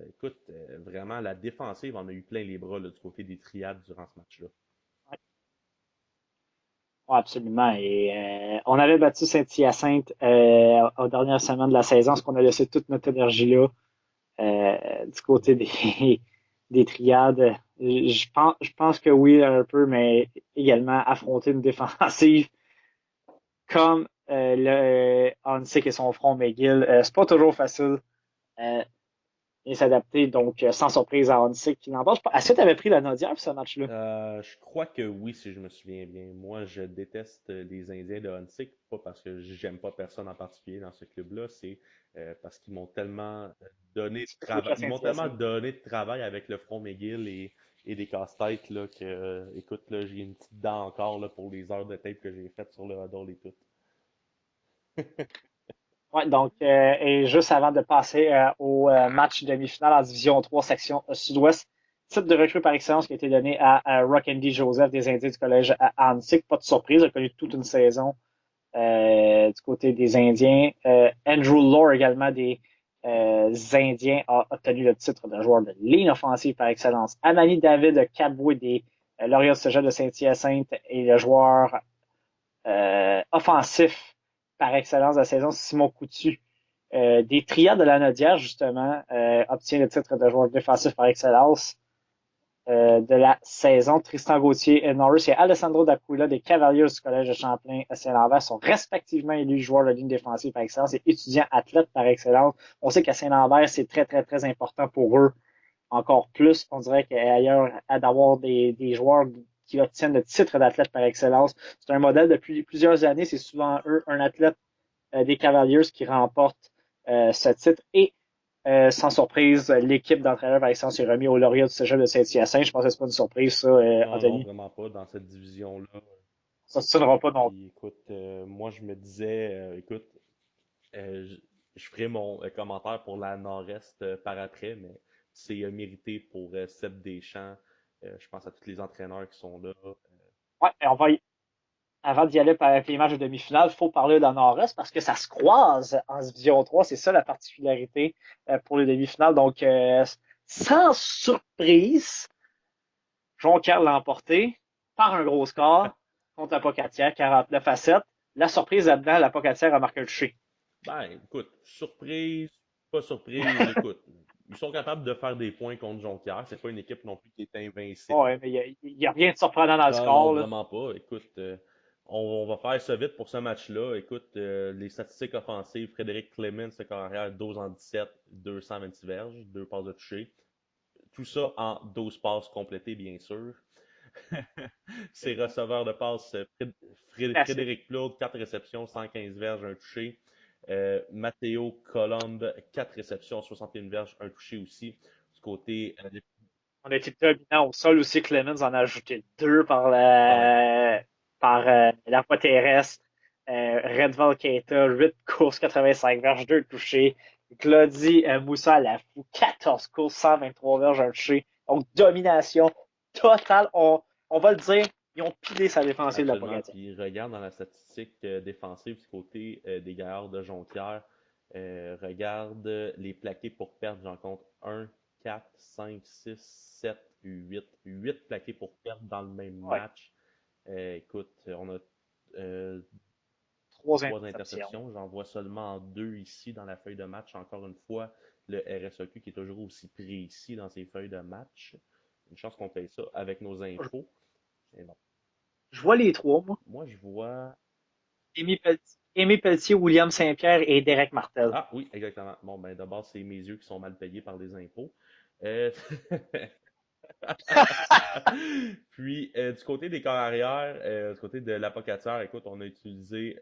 écoute, vraiment, la défensive en a eu plein les bras là, du côté des triades durant ce match-là. ouais, ouais, absolument. Et on avait battu Saint-Hyacinthe aux dernières semaines de la saison, parce qu'on a laissé toute notre énergie là du côté des triades. Je pense que oui, un peu, mais également affronter une défensive comme Hansik et son front McGill. C'est pas toujours facile euh, et s'adapter, donc sans surprise à Hansik qui n'emporte pas. Est-ce que tu avais pris la Nodière pour ce match-là? Je crois que oui, si je me souviens bien. Moi, je déteste les Indiens de Huntsic, pas parce que j'aime pas personne en particulier dans ce club-là, c'est parce qu'ils m'ont tellement donné de C'est toute travail, la ils m'ont tellement Saint-Hyacinthe. donné de travail avec le front McGill et des casse-têtes là que, écoute, là, j'ai une petite dent encore là pour les heures de tape que j'ai faites sur le huddle et tout. Ouais, donc, et juste avant de passer au match demi-finale en Division 3, section Sud-Ouest, titre de recrue par excellence qui a été donné à Rock Andy Joseph des Indiens du collège à Antic. Pas de surprise, il a connu toute une saison du côté des Indiens. Andrew Lore également des Indiens a obtenu le titre de joueur de ligne offensive par excellence. Amani David Caboué des Lauréats du Cégep de Saint-Hyacinthe et le joueur offensif par excellence de la saison, Simon Coutu. Des triades de la Nodière, justement, obtient le titre de joueur défensif par excellence de la saison. Tristan Gauthier Norris et Alessandro D'Aquila des Cavaliers du Collège de Champlain à Saint-Lambert sont respectivement élus joueurs de ligne défensive par excellence et étudiants athlètes par excellence. On sait qu'à Saint-Lambert, c'est très, très, très important pour eux. Encore plus, on dirait qu'ailleurs, d'avoir des joueurs qui obtiennent le titre d'athlète par excellence. C'est un modèle depuis plusieurs années. C'est souvent eux, un athlète des Cavaliers qui remporte ce titre. Et sans surprise, l'équipe d'entraîneurs par excellence est remis au lauréat du Cégep de Saint-Hyacinthe. Je pense que c'est pas une surprise, ça, Non, non, Anthony. vraiment pas dans cette division-là. Ça ne tiendra pas non plus. Puis écoute, moi je me disais, écoute, je, je ferai mon commentaire pour la Nord-Est par après, mais c'est mérité pour Seb Deschamps. Je pense à tous les entraîneurs qui sont là. Ouais, et avant d'y aller avec les matchs de demi-finale, il faut parler d'un Nord-Est parce que ça se croise en Division 3. C'est ça la particularité pour les demi-finales. Donc, sans surprise, Jonquière l'a emporté par un gros score contre la Pocatière, 49-7. La surprise là-dedans, la Pocatière a marqué le toucher. Ben, écoute, surprise, pas surprise, écoute, ils sont capables de faire des points contre Jonquière. C'est pas une équipe non plus qui est invincible. Ouais, mais il y a rien de surprenant dans le Non, non, score, là. vraiment pas. Écoute, on va faire ça vite pour ce match-là. Écoute, les statistiques offensives, Frédéric Clemens, le carrière, 12 en 17, 226 verges, 2 passes de toucher. Tout ça en 12 passes complétées, bien sûr. Ses receveurs de passes, Classique. Frédéric Plourde, 4 réceptions, 115 verges, un touché. Matteo Colombe, 4 réceptions, 61 verges, un touché aussi. Du côté des... On a été dominant au sol aussi. Clemens en a ajouté deux Ouais, par la voie terrestre. Redval Keita, 8 courses, 85 verges, 2 touchés. Glody Moussa à la fou, 14 courses, 123 verges, un touché. Donc, domination totale. On va le dire, ils ont pilé sa défensive de la absolument. Pocatière. Puis regarde dans la statistique défensive du côté des Gaillards de Jonquière. Regarde les plaqués pour perdre. J'en compte un, 4, 5, 6, 7, 8. 8 plaqués pour perdre dans le même Ouais, match. Écoute, on a euh, trois 3 interceptions. interceptions. J'en vois seulement 2 ici dans la feuille de match. Encore une fois, le RSEQ qui est toujours aussi précis dans ses feuilles de match. Une chance qu'on paye ça avec nos infos. Et non. Je vois les trois, moi. Moi, je vois. Amy Pelletier, William Saint-Pierre et Derek Martel. Ah oui, exactement. Bon, ben d'abord, c'est mes yeux qui sont mal payés par les impôts. Euh, Puis, du côté des corps arrière, du côté de l'apocatière, écoute, on a utilisé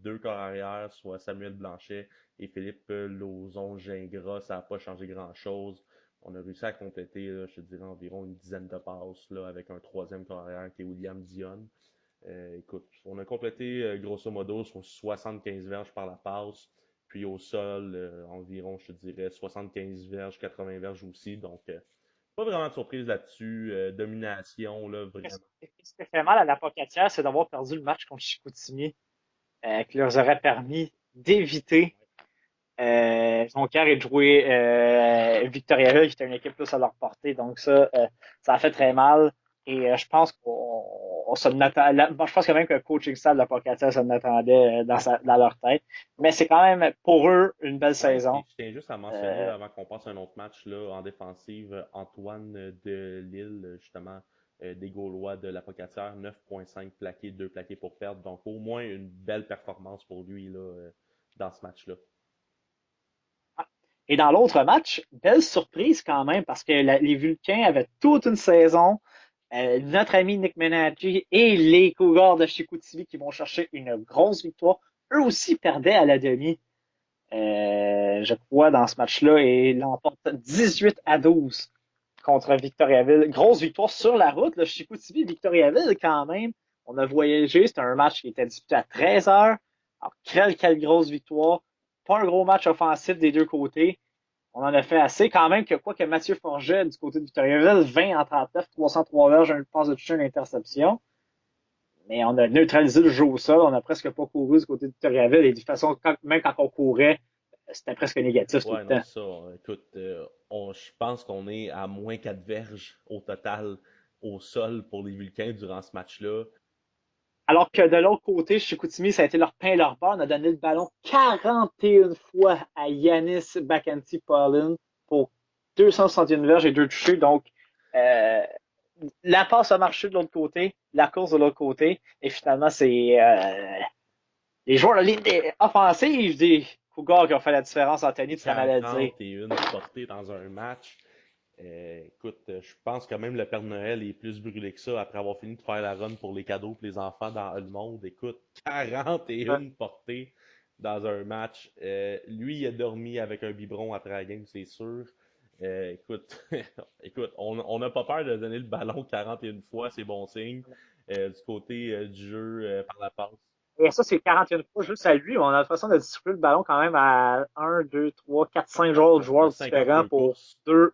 deux corps arrière, soit Samuel Blanchet et Philippe Lauzon-Gingras. Ça n'a pas changé grand-chose. On a réussi à compléter, là, je te dirais, environ une dizaine de passes là, avec un troisième corps arrière qui est William Dion. Écoute, on a complété grosso modo sur 75 verges par la passe, puis au sol, environ, je te dirais, 75 verges, 80 verges aussi. Donc, pas vraiment de surprise là-dessus. Domination, là, vraiment. Ce qui fait mal à la Pocatière, c'est d'avoir perdu le match contre Chicoutimi, qui leur aurait permis d'éviter Jonquière et de jouer Victoriaville, qui était une équipe plus à leur portée. Donc ça a fait très mal. Et je pense qu'on se l'attendait. Je pense quand même que le coaching staff de la Pocatière se l'attendait dans leur tête. Mais c'est quand même pour eux une belle Ouais, saison. puis je tiens juste à mentionner, Euh, là, avant qu'on passe à un autre match là, en défensive, Antoine de Lille, justement, des Gaulois de la Pocatière, 9,5 plaqués, 2 plaqués pour perdre. Donc, au moins une belle performance pour lui là, dans ce match-là. Et dans l'autre match, belle surprise quand même, parce que les Vulcains avaient toute une saison. Notre ami Nick Menacci et les Cougars de Chicoutimi qui vont chercher une grosse victoire. Eux aussi perdaient à la demi, je crois, dans ce match-là, et l'emportent 18-12 contre Victoriaville. Grosse victoire sur la route, là, Chicoutimi, Victoriaville quand même. On a voyagé, c'était un match qui était disputé à 13 heures. Alors, quelle grosse victoire. Pas un gros match offensif des deux côtés. On en a fait assez. Quand même que quoi que Mathieu Forget du côté de Victoriaville, 20 en 39, 303 verges, un passe de toucher, une interception. Mais on a neutralisé le jeu au sol. On a presque pas couru du côté de Victoriaville. Et de toute façon, même quand on courait, c'était presque négatif tout Ouais, le non, temps. ça, écoute, je pense qu'on est à moins 4 verges au total au sol pour les Vulcains durant ce match-là. Alors que de l'autre côté, chez Chicoutimi, ça a été leur pain et leur beurre. On a donné le ballon 41 fois à Yanis Bakanti-Paulin pour 261 verges et deux touchés. Donc, euh, la passe a marché de l'autre côté, la course de l'autre côté. Et finalement, c'est les joueurs de ligne offensive des Cougars qui ont fait la différence, Anthony, tu t'en allais dire. 41 portées dans un match. Écoute, je pense que même le Père Noël est plus brûlé que ça après avoir fini de faire la run pour les cadeaux pour les enfants dans le monde. Écoute, 41 portées dans un match. Lui, il a dormi avec un biberon après la game, c'est sûr. Écoute, écoute, on n'a pas peur de donner le ballon 41 fois, c'est bon signe. Du côté du jeu par la passe. Et ça, c'est 41 fois juste à lui. On a la façon de distribuer le ballon quand même à 1, 2, 3, 4, 5 Ouais, joueurs différents 52 pour courses. 2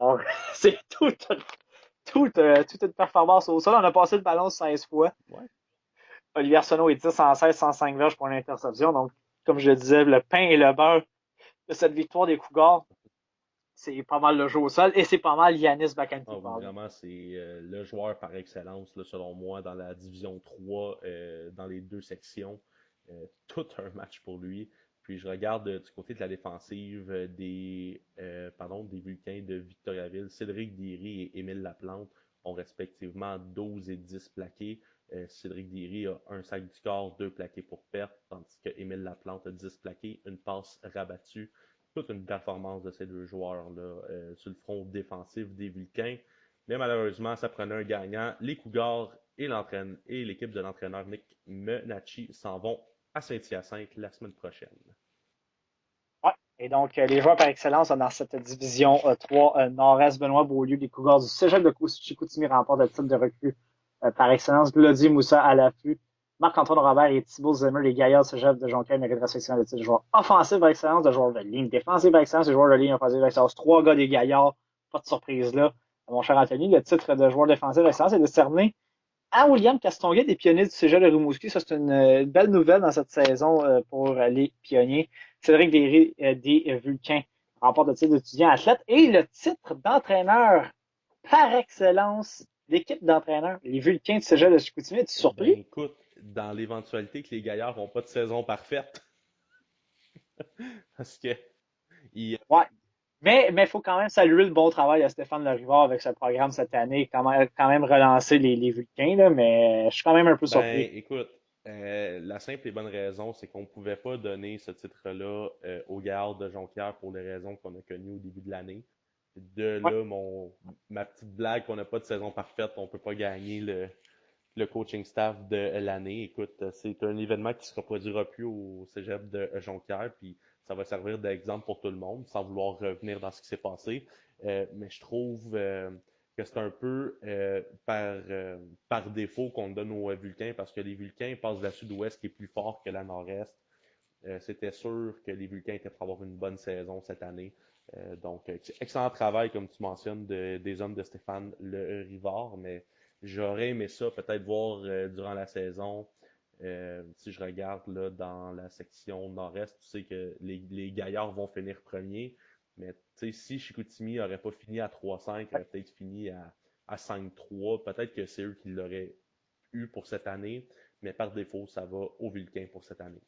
Alors, c'est toute une performance au sol. On a passé le ballon 16 fois. Ouais. Olivier Arsenault est 10 en 16, 105 verges pour l'interception. Donc, comme je le disais, le pain et le beurre de cette victoire des Cougars, c'est pas mal le jeu au sol et c'est pas mal Yanis Ah Bakanti oui, Paulin. vraiment, c'est le joueur par excellence, là, selon moi, dans la division 3 dans les deux sections. Tout un match pour lui. Puis je regarde du côté de la défensive des Vulcains de Victoriaville. Cédric Diry et Émile Laplante ont respectivement 12 et 10 plaqués. Cédric Diry a un sac du corps, deux plaqués pour perte, tandis que Émile Laplante a 10 plaqués, une passe rabattue. Toute une performance de ces deux joueurs-là sur le front défensif des Vulcains. Mais malheureusement, ça prenait un gagnant. Les Cougars et l'équipe de l'entraîneur Nick Menachi s'en vont à Saint-Hyacinthe la semaine prochaine. Ouais. Et donc, les joueurs par excellence dans cette division 3 Nord-Est, Benoît Beaulieu, les Cougars du Cégep de Chicoutimi remportent le titre de recrue par excellence. Glody Moussa à l'affût. Marc-Antoine Robert et Thibault Zemmer, les gaillards du Cégep de Jonquière, méritent respectivement le titre de joueur offensif par excellence, de joueur de ligne défensif par excellence, de joueur de ligne offensif par excellence. Trois gars des gaillards, pas de surprise là. Mon cher Anthony, le titre de joueur défensif par excellence est décerné à William Castonguay des Pionniers du Cégep de Rimouski. Ça, c'est une belle nouvelle dans cette saison pour les Pionniers. Cédric Derry des Vulcains remporte le titre d'étudiant athlète et le titre d'entraîneur par excellence, l'équipe d'entraîneurs, les Vulcains du Cégep de Chicoutimi. Es-tu Ben surpris? écoute, dans l'éventualité que les Gaillards n'ont pas de saison parfaite, parce que ils, Ouais. Mais il faut quand même saluer le bon travail de Stéphane Lerivard avec ce programme cette année. Quand même relancer les Vulcains, là, mais je suis quand même un peu ben, surpris. écoute, la simple et bonne raison, c'est qu'on ne pouvait pas donner ce titre-là aux Gaillards de Jonquière pour les raisons qu'on a connues au début de l'année. De Ouais. là, ma petite blague qu'on n'a pas de saison parfaite, on ne peut pas gagner le coaching staff de l'année. Écoute, c'est un événement qui se reproduira plus au Cégep de Jonquière, puis ça va servir d'exemple pour tout le monde, sans vouloir revenir dans ce qui s'est passé. Mais je trouve que c'est un peu par défaut qu'on donne aux Vulcains, parce que les Vulcains passent de la sud-ouest qui est plus fort que la nord-est. C'était sûr que les Vulcains étaient pour avoir une bonne saison cette année. Donc, excellent travail, comme tu mentionnes, des hommes de Stéphane Le Rivard, mais j'aurais aimé ça peut-être voir durant la saison. Si je regarde là, dans la section nord-est, tu sais que les Gaillards vont finir premiers, mais si Chicoutimi n'aurait pas fini à 3-5, il aurait peut-être fini à 5-3, peut-être que c'est eux qui l'auraient eu pour cette année, mais par défaut, ça va aux Vulcains pour cette année.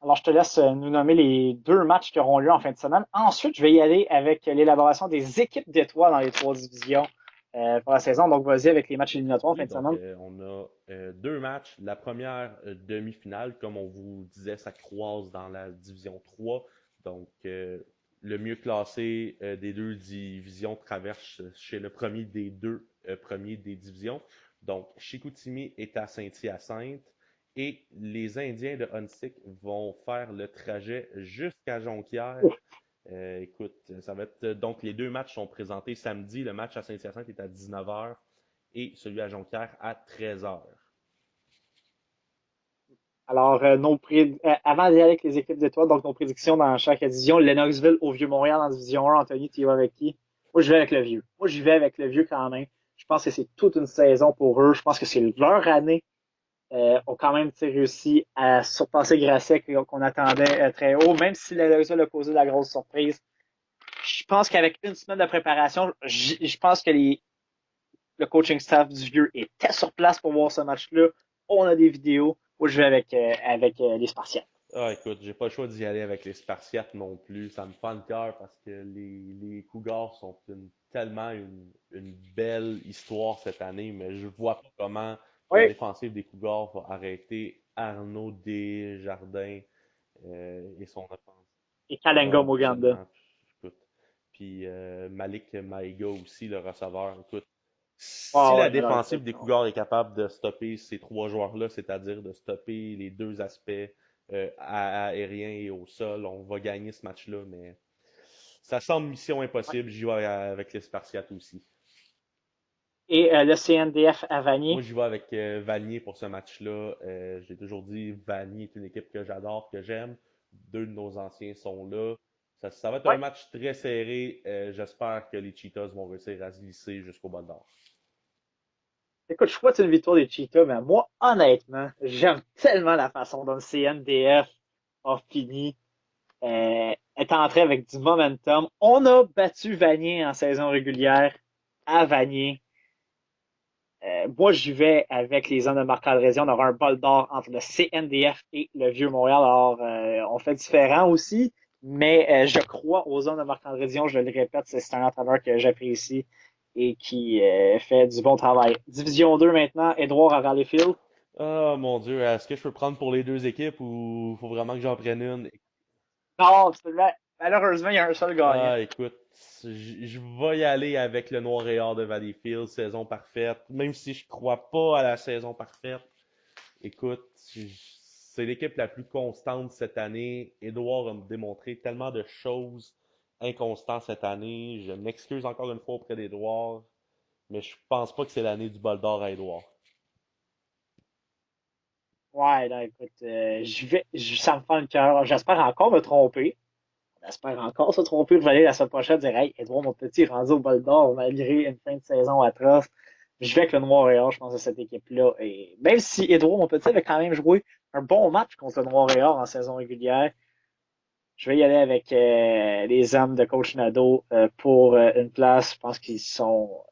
Alors, je te laisse nous nommer les deux matchs qui auront lieu en fin de semaine. Ensuite, je vais y aller avec l'élaboration des équipes d'étoiles dans les trois divisions pour la saison. Donc, vas-y avec les matchs éliminatoires en fin Oui, de donc semaine. on a deux matchs. La première demi-finale, comme on vous disait, ça croise dans la division 3. Donc, le mieux classé des deux divisions traverse chez le premier des deux premiers des divisions. Donc, Chicoutimi est à Saint-Hyacinthe et les Indiens de Huntsic vont faire le trajet jusqu'à Jonquière. Écoute, ça va être donc les deux matchs sont présentés samedi. Le match à Saint-Hyacinthe est à 19h et celui à Jonquière à 13h. Alors, avant d'y aller avec les équipes d'étoiles, donc nos prédictions dans chaque division, Lennoxville au Vieux-Montréal en division 1, Anthony, tu y vas avec qui? Moi, je vais avec le Vieux. Moi, j'y vais avec le Vieux quand même. Je pense que c'est toute une saison pour eux. Je pense que c'est leur année. Ont quand même réussi à surpasser Grasset qu'on attendait très haut, même si Lennoxville a causé la grosse surprise. Je pense qu'avec une semaine de préparation, je pense que le coaching staff du Vieux était sur place pour voir ce match-là. On a des vidéos. Moi, je vais avec les Spartiates. Ah, écoute, j'ai pas le choix d'y aller avec les Spartiates non plus. Ça me fend le cœur parce que les Cougars sont tellement une belle histoire cette année, mais je vois pas comment la Oui, défensive des Cougars va arrêter Arnaud Desjardins et son offense. et Kalenga Ah, Muganda. absolument. Écoute. Puis Malik Maïga aussi, le receveur. Écoute, si Ah la ouais, mais là, défensive des Cougars est capable de stopper ces trois joueurs-là, c'est-à-dire de stopper les deux aspects aériens et au sol, on va gagner ce match-là, mais ça semble mission ouais. impossible. J'y vais avec les Spartiates aussi. Et le CNDF à Moi, Vanier. j'y vais avec Vanier pour ce match-là. J'ai toujours dit, Vanier est une équipe que j'adore, que j'aime. Deux de nos anciens sont là. Ça va être un Ouais. match très serré. J'espère que les Cheetahs vont réussir à se glisser jusqu'au bol d'or. Écoute, je souhaite une victoire des Cheetahs, mais moi, honnêtement, j'aime tellement la façon dont le CNDF a fini. Est entré avec du momentum. On a battu Vanier en saison régulière à Vanier. Moi, j'y vais avec les hommes de Marc-André. On aura un bol d'or entre le CNDF et le Vieux-Montréal. Alors, on fait différent aussi, mais je crois aux hommes de Marc-André. Je le répète, c'est un entraîneur que j'apprécie et qui fait du bon travail. Division 2 maintenant, Edouard à Valleyfield. Ah, mon Dieu, est-ce que je peux prendre pour les deux équipes ou faut vraiment que j'en prenne une? Non, malheureusement, il y a un seul gagnant. Ah, écoute, je vais y aller avec le Noir et Or de Valleyfield, saison parfaite. Même si je crois pas à la saison parfaite, écoute, c'est l'équipe la plus constante cette année. Edouard a démontré tellement de choses inconstantes cette année. Je m'excuse encore une fois auprès d'Edouard, mais je pense pas que c'est l'année du bol d'or à Edouard. Ouais, là, écoute, ça me fait le cœur. J'espère encore me tromper. J'espère encore se tromper. Vous allez la semaine prochaine dire, hey, Edouard, mon petit, rendu au bol d'or, malgré une fin de saison atroce. Je vais avec le Noir et Or, je pense, à cette équipe-là. Et même si Edouard, mon petit, avait quand même joué un bon match contre le Noir et Or en saison régulière, je vais y aller avec les hommes de coach Nadeau pour une place. Je pense qu'ils sont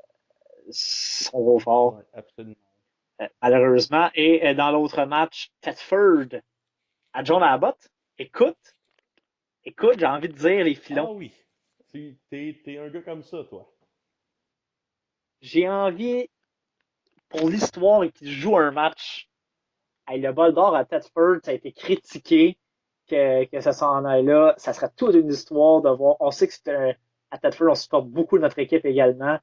trop forts, Ouais, absolument. malheureusement. Et dans l'autre match, Thetford à John Abbott. Écoute, écoute, j'ai envie de dire les filons. Ah oui, t'es un gars comme ça, toi. J'ai envie, pour l'histoire, et qu'ils jouent un match. Hey, le bol d'or à Thetford, ça a été critiqué que ça s'en aille là. Ça serait toute une histoire de voir. On sait que à Thetford, on supporte beaucoup notre équipe également.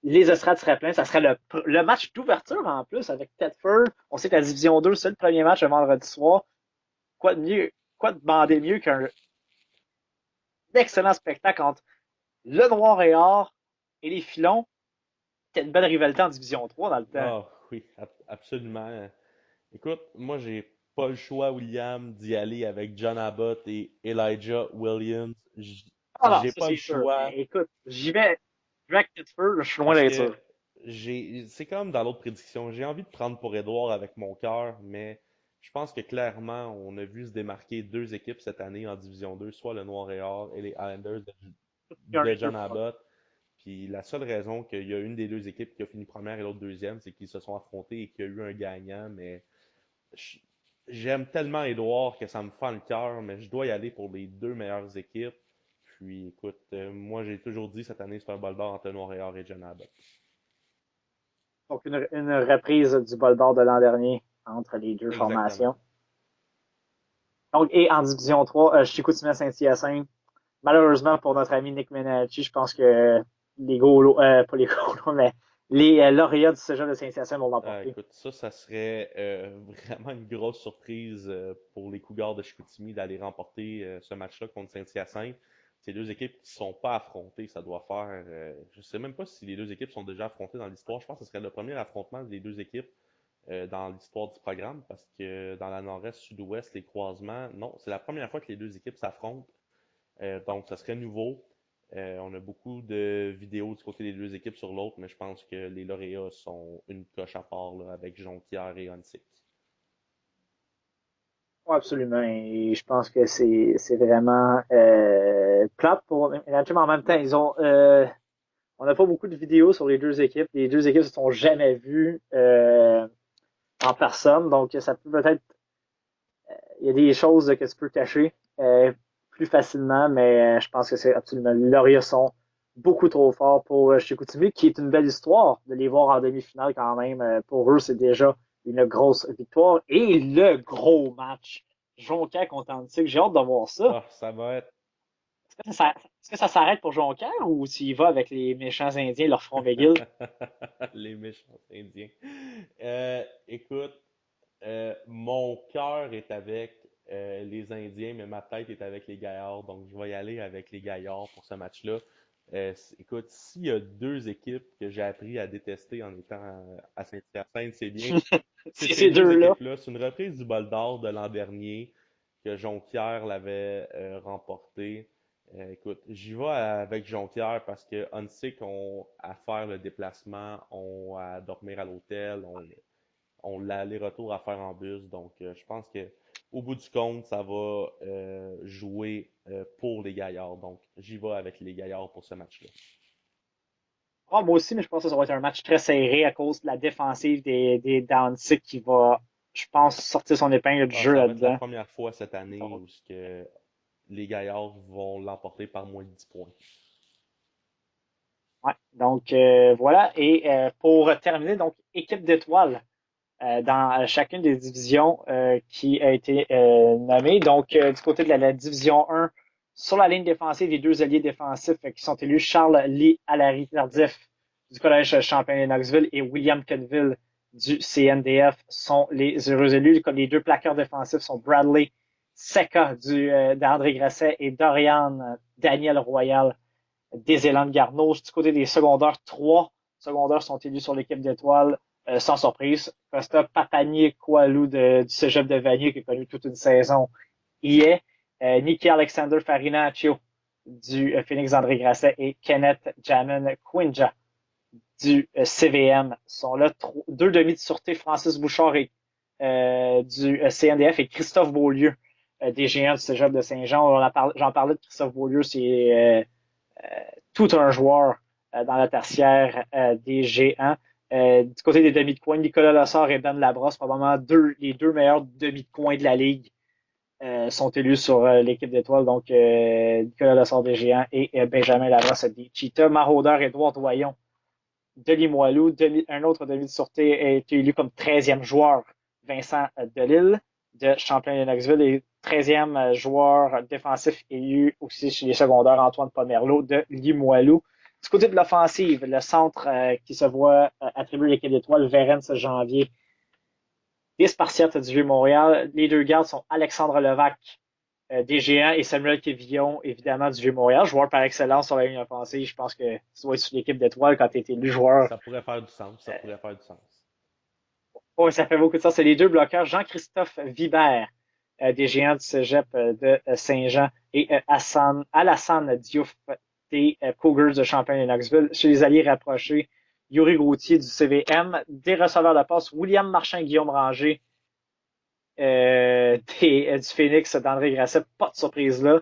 Les estrades seraient pleins. Ça serait le match d'ouverture en plus avec Thetford. On sait que la Division 2, c'est le premier match le vendredi soir. Quoi de mieux, quoi de demander mieux qu'un excellent spectacle entre le Noir et Or et les Filons? C'était une belle rivalité en Division 3 dans le temps. Ah oui, absolument. Écoute, moi j'ai pas le choix, William, d'y aller avec John Abbott et Elijah Williams. Ah non, J'ai ça pas le c'est sûr. choix Mais écoute, je vais avec Thetford, je suis loin parce d'être que sûr. c'est comme dans l'autre prédiction. J'ai envie de prendre pour Edouard avec mon cœur, mais je pense que clairement, on a vu se démarquer deux équipes cette année en Division 2, soit le Noir et Or et les Islanders Il y a un de des deux John fois. Abbott. Puis la seule raison qu'il y a une des deux équipes qui a fini première et l'autre deuxième, c'est qu'ils se sont affrontés et qu'il y a eu un gagnant. Mais je- j'aime tellement Edouard que ça me fend le cœur, mais je dois y aller pour les deux meilleures équipes. Puis écoute, moi j'ai toujours dit cette année c'est un bol d'or entre Noir et Or et John Abbott. Donc une reprise du bol d'or de l'an dernier entre les deux Exactement. formations. Donc, et en Division 3, Chicoutimi Saint-Hyacinthe. Malheureusement pour notre ami Nick Menacci, je pense que les Gaulois, pas les Gaulois, mais les lauréats du Cégep de Saint-Hyacinthe vont l'emporter. Écoute, ça serait vraiment une grosse surprise pour les Cougars de Chicoutimi d'aller remporter ce match-là contre Saint-Hyacinthe. Ces deux équipes qui ne sont pas affrontées, ça doit faire. Je sais même pas si les deux équipes sont déjà affrontées dans l'histoire. Je pense que ce serait le premier affrontement des deux équipes dans l'histoire du programme parce que dans la nord-est, sud-ouest, les croisements, non, c'est la première fois que les deux équipes s'affrontent. Donc, ça serait nouveau. On a beaucoup de vidéos du côté des deux équipes sur l'autre, mais je pense que les lauréats sont une coche à part là, avec Jonquière et Huntsic. Ouais, absolument. Et je pense que c'est vraiment plate pour mais en même temps, on n'a pas beaucoup de vidéos sur les deux équipes. Les deux équipes se sont jamais vues en personne, donc ça peut peut-être il y a des choses que tu peux cacher plus facilement, mais je pense que c'est absolument les Lauréats sont beaucoup trop forts pour Chicoutimi, qui est une belle histoire de les voir en demi-finale quand même. Pour eux, c'est déjà une grosse victoire. Et le gros match, Jonquière contre Antique, j'ai hâte de voir ça. Ah, ça va être Est-ce que ça s'arrête pour Jonquière ou tu y vas avec les méchants Indiens, leur front McGill? les méchants indiens. Écoute, mon cœur est avec les Indiens, mais ma tête est avec les Gaillards. Donc, je vais y aller avec les Gaillards pour ce match-là. Écoute, s'il y a deux équipes que j'ai appris à détester en étant à Saint-Hyacinthe, c'est bien. C'est C'est ces ces deux deux-là. équipes-là. C'est une reprise du bol d'or de l'an dernier que Jonquière l'avait remporté. Écoute, j'y vais avec Jonquière parce que Huntsic ont à faire le déplacement, ont à dormir à l'hôtel, ont l'aller-retour à faire en bus. Donc, je pense que au bout du compte, ça va jouer pour les Gaillards. Donc, j'y vais avec les Gaillards pour ce match-là. Ah, moi aussi, mais je pense que ça va être un match très serré à cause de la défensive des Danzig qui va, je pense, sortir son épingle du Ah, jeu ça va être la là-dedans. première fois cette année Donc, où ce que les Gaillards vont l'emporter par moins de 10 points. ouais. Donc voilà. Et pour terminer, donc, équipe d'étoiles dans chacune des divisions qui a été nommée. Donc, du côté de la division 1, sur la ligne défensive, les deux alliés défensifs qui sont élus, Charles Lee Alary Tardif du Collège Champlain de Knoxville et William Kenville du CNDF sont les heureux élus. Les deux plaqueurs défensifs sont Bradley Seca d'André Grasset et Dorian Daniel Royal des Élans de Garneau. Du côté des secondaires, trois secondaires sont élus sur l'équipe d'étoiles, sans surprise. Costa Papani-Koualou du Cégep de Vanier, qui a connu toute une saison, y est. Nicky Alexander Farinaccio du Phoenix André Grasset et Kenneth Jamin Quinja du CVM sont là. Deux demi de sûreté, Francis Bouchard du CNDF et Christophe Beaulieu des Géants du Cégep de Saint-Jean. J'en parlais de Christophe Beaulieu, c'est tout un joueur dans la tertiaire des géants. Du côté des demi de coin, Nicolas Lessard et Ben Labrosse, probablement les deux meilleurs demi de coin de la ligue, sont élus sur l'équipe d'étoiles. Donc, Nicolas Lessard des géants et Benjamin Labrosse des Cheetahs. Maraudeur, Édouard Doyon de Limoilou. Un autre demi de sûreté a été élu comme 13e joueur, Vincent Delille de Champlain-Lennoxville et 13e joueur défensif élu aussi chez les secondaires, Antoine Pomerleau de Limoilou. Du côté de l'offensive, le centre qui se voit attribuer l'équipe d'étoiles, Vérenne ce janvier, des Spartiates du Vieux-Montréal. Les deux gardes sont Alexandre Levac des Géants et Samuel Quévillon, évidemment, du Vieux-Montréal, joueur par excellence sur la ligne offensive. Je pense que tu dois être sur l'équipe d'étoiles quand tu étais élu joueur. Ça pourrait faire du sens. Ça pourrait faire du sens. Oh, ça fait beaucoup de sens. C'est les deux bloqueurs, Jean-Christophe Vibert des Géants du Cégep de Saint-Jean et Alassane Diouf des Cougars de Champagne et Knoxville. Chez les alliés rapprochés, Yuri Gauthier du CVM, des receveurs de passe, William Marchand-Guillaume Ranger du Phoenix d'André Grasset, pas de surprise là.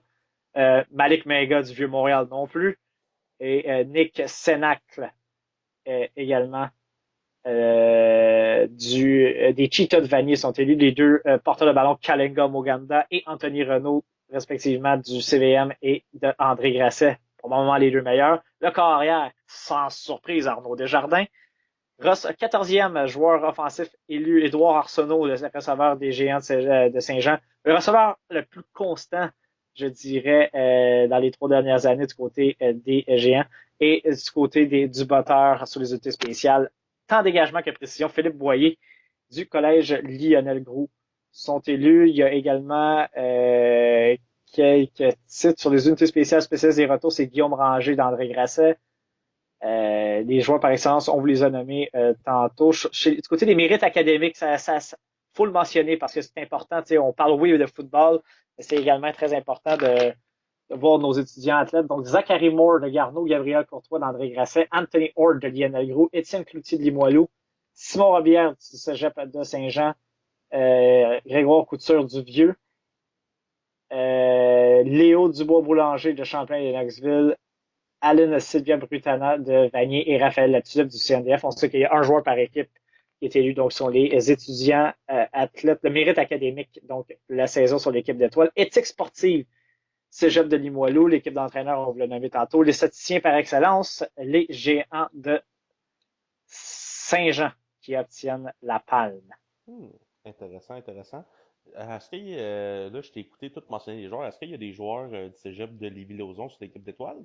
Malik Mega du Vieux-Montréal non plus. Et Nick Sénacle également des Cheetahs de Vanier sont élus. Les deux porteurs de ballon, Kalenga Moganda et Anthony Renault, respectivement du CVM et de André Grasset. Pour le moment, les deux meilleurs. Le corps arrière, sans surprise, Arnaud Desjardins. 14e joueur offensif élu, Édouard Arsenault, le receveur des Géants de Saint-Jean. Le receveur le plus constant, je dirais, dans les 3 dernières années du côté des Géants. Et du côté du batteur sur les unités spéciales, tant dégagement que précision, Philippe Boyer du collège Lionel Groux sont élus. Il y a également quelques titres sur les unités spéciales spécialistes des retours, c'est Guillaume Ranger d'André Grasset. Les joueurs par excellence, on vous les a nommés tantôt. Du côté des mérites académiques, faut le mentionner parce que c'est important. On parle oui de football, mais c'est également très important de voir nos étudiants athlètes. Donc, Zachary Moore de Garneau, Gabriel Courtois d'André Grasset, Anthony Horde de Lionel Groux, Étienne Cloutier de Limoilou, Simon Robillard du Cégep de Saint-Jean, Grégoire Couture du Vieux, Léo Dubois-Boulanger de Champlain et Knoxville, Alan Sylvia Brutana de Vanier et Raphaël Latulippe du CNDF. On sait qu'il y a un joueur par équipe qui est élu. Donc, ce sont les étudiants athlètes, le mérite académique, donc la saison sur l'équipe d'étoiles. Éthique sportive, Cégep de Limoilou, l'équipe d'entraîneurs, on vous l'a nommé tantôt. Les statisticiens par excellence, les géants de Saint-Jean qui obtiennent la palme. Hmm, intéressant, intéressant. Est-ce qu'il y là, je t'ai écouté tout mentionner les joueurs. Est-ce qu'il y a des joueurs du cégep de Lévis-Lauzon sur l'équipe d'étoiles?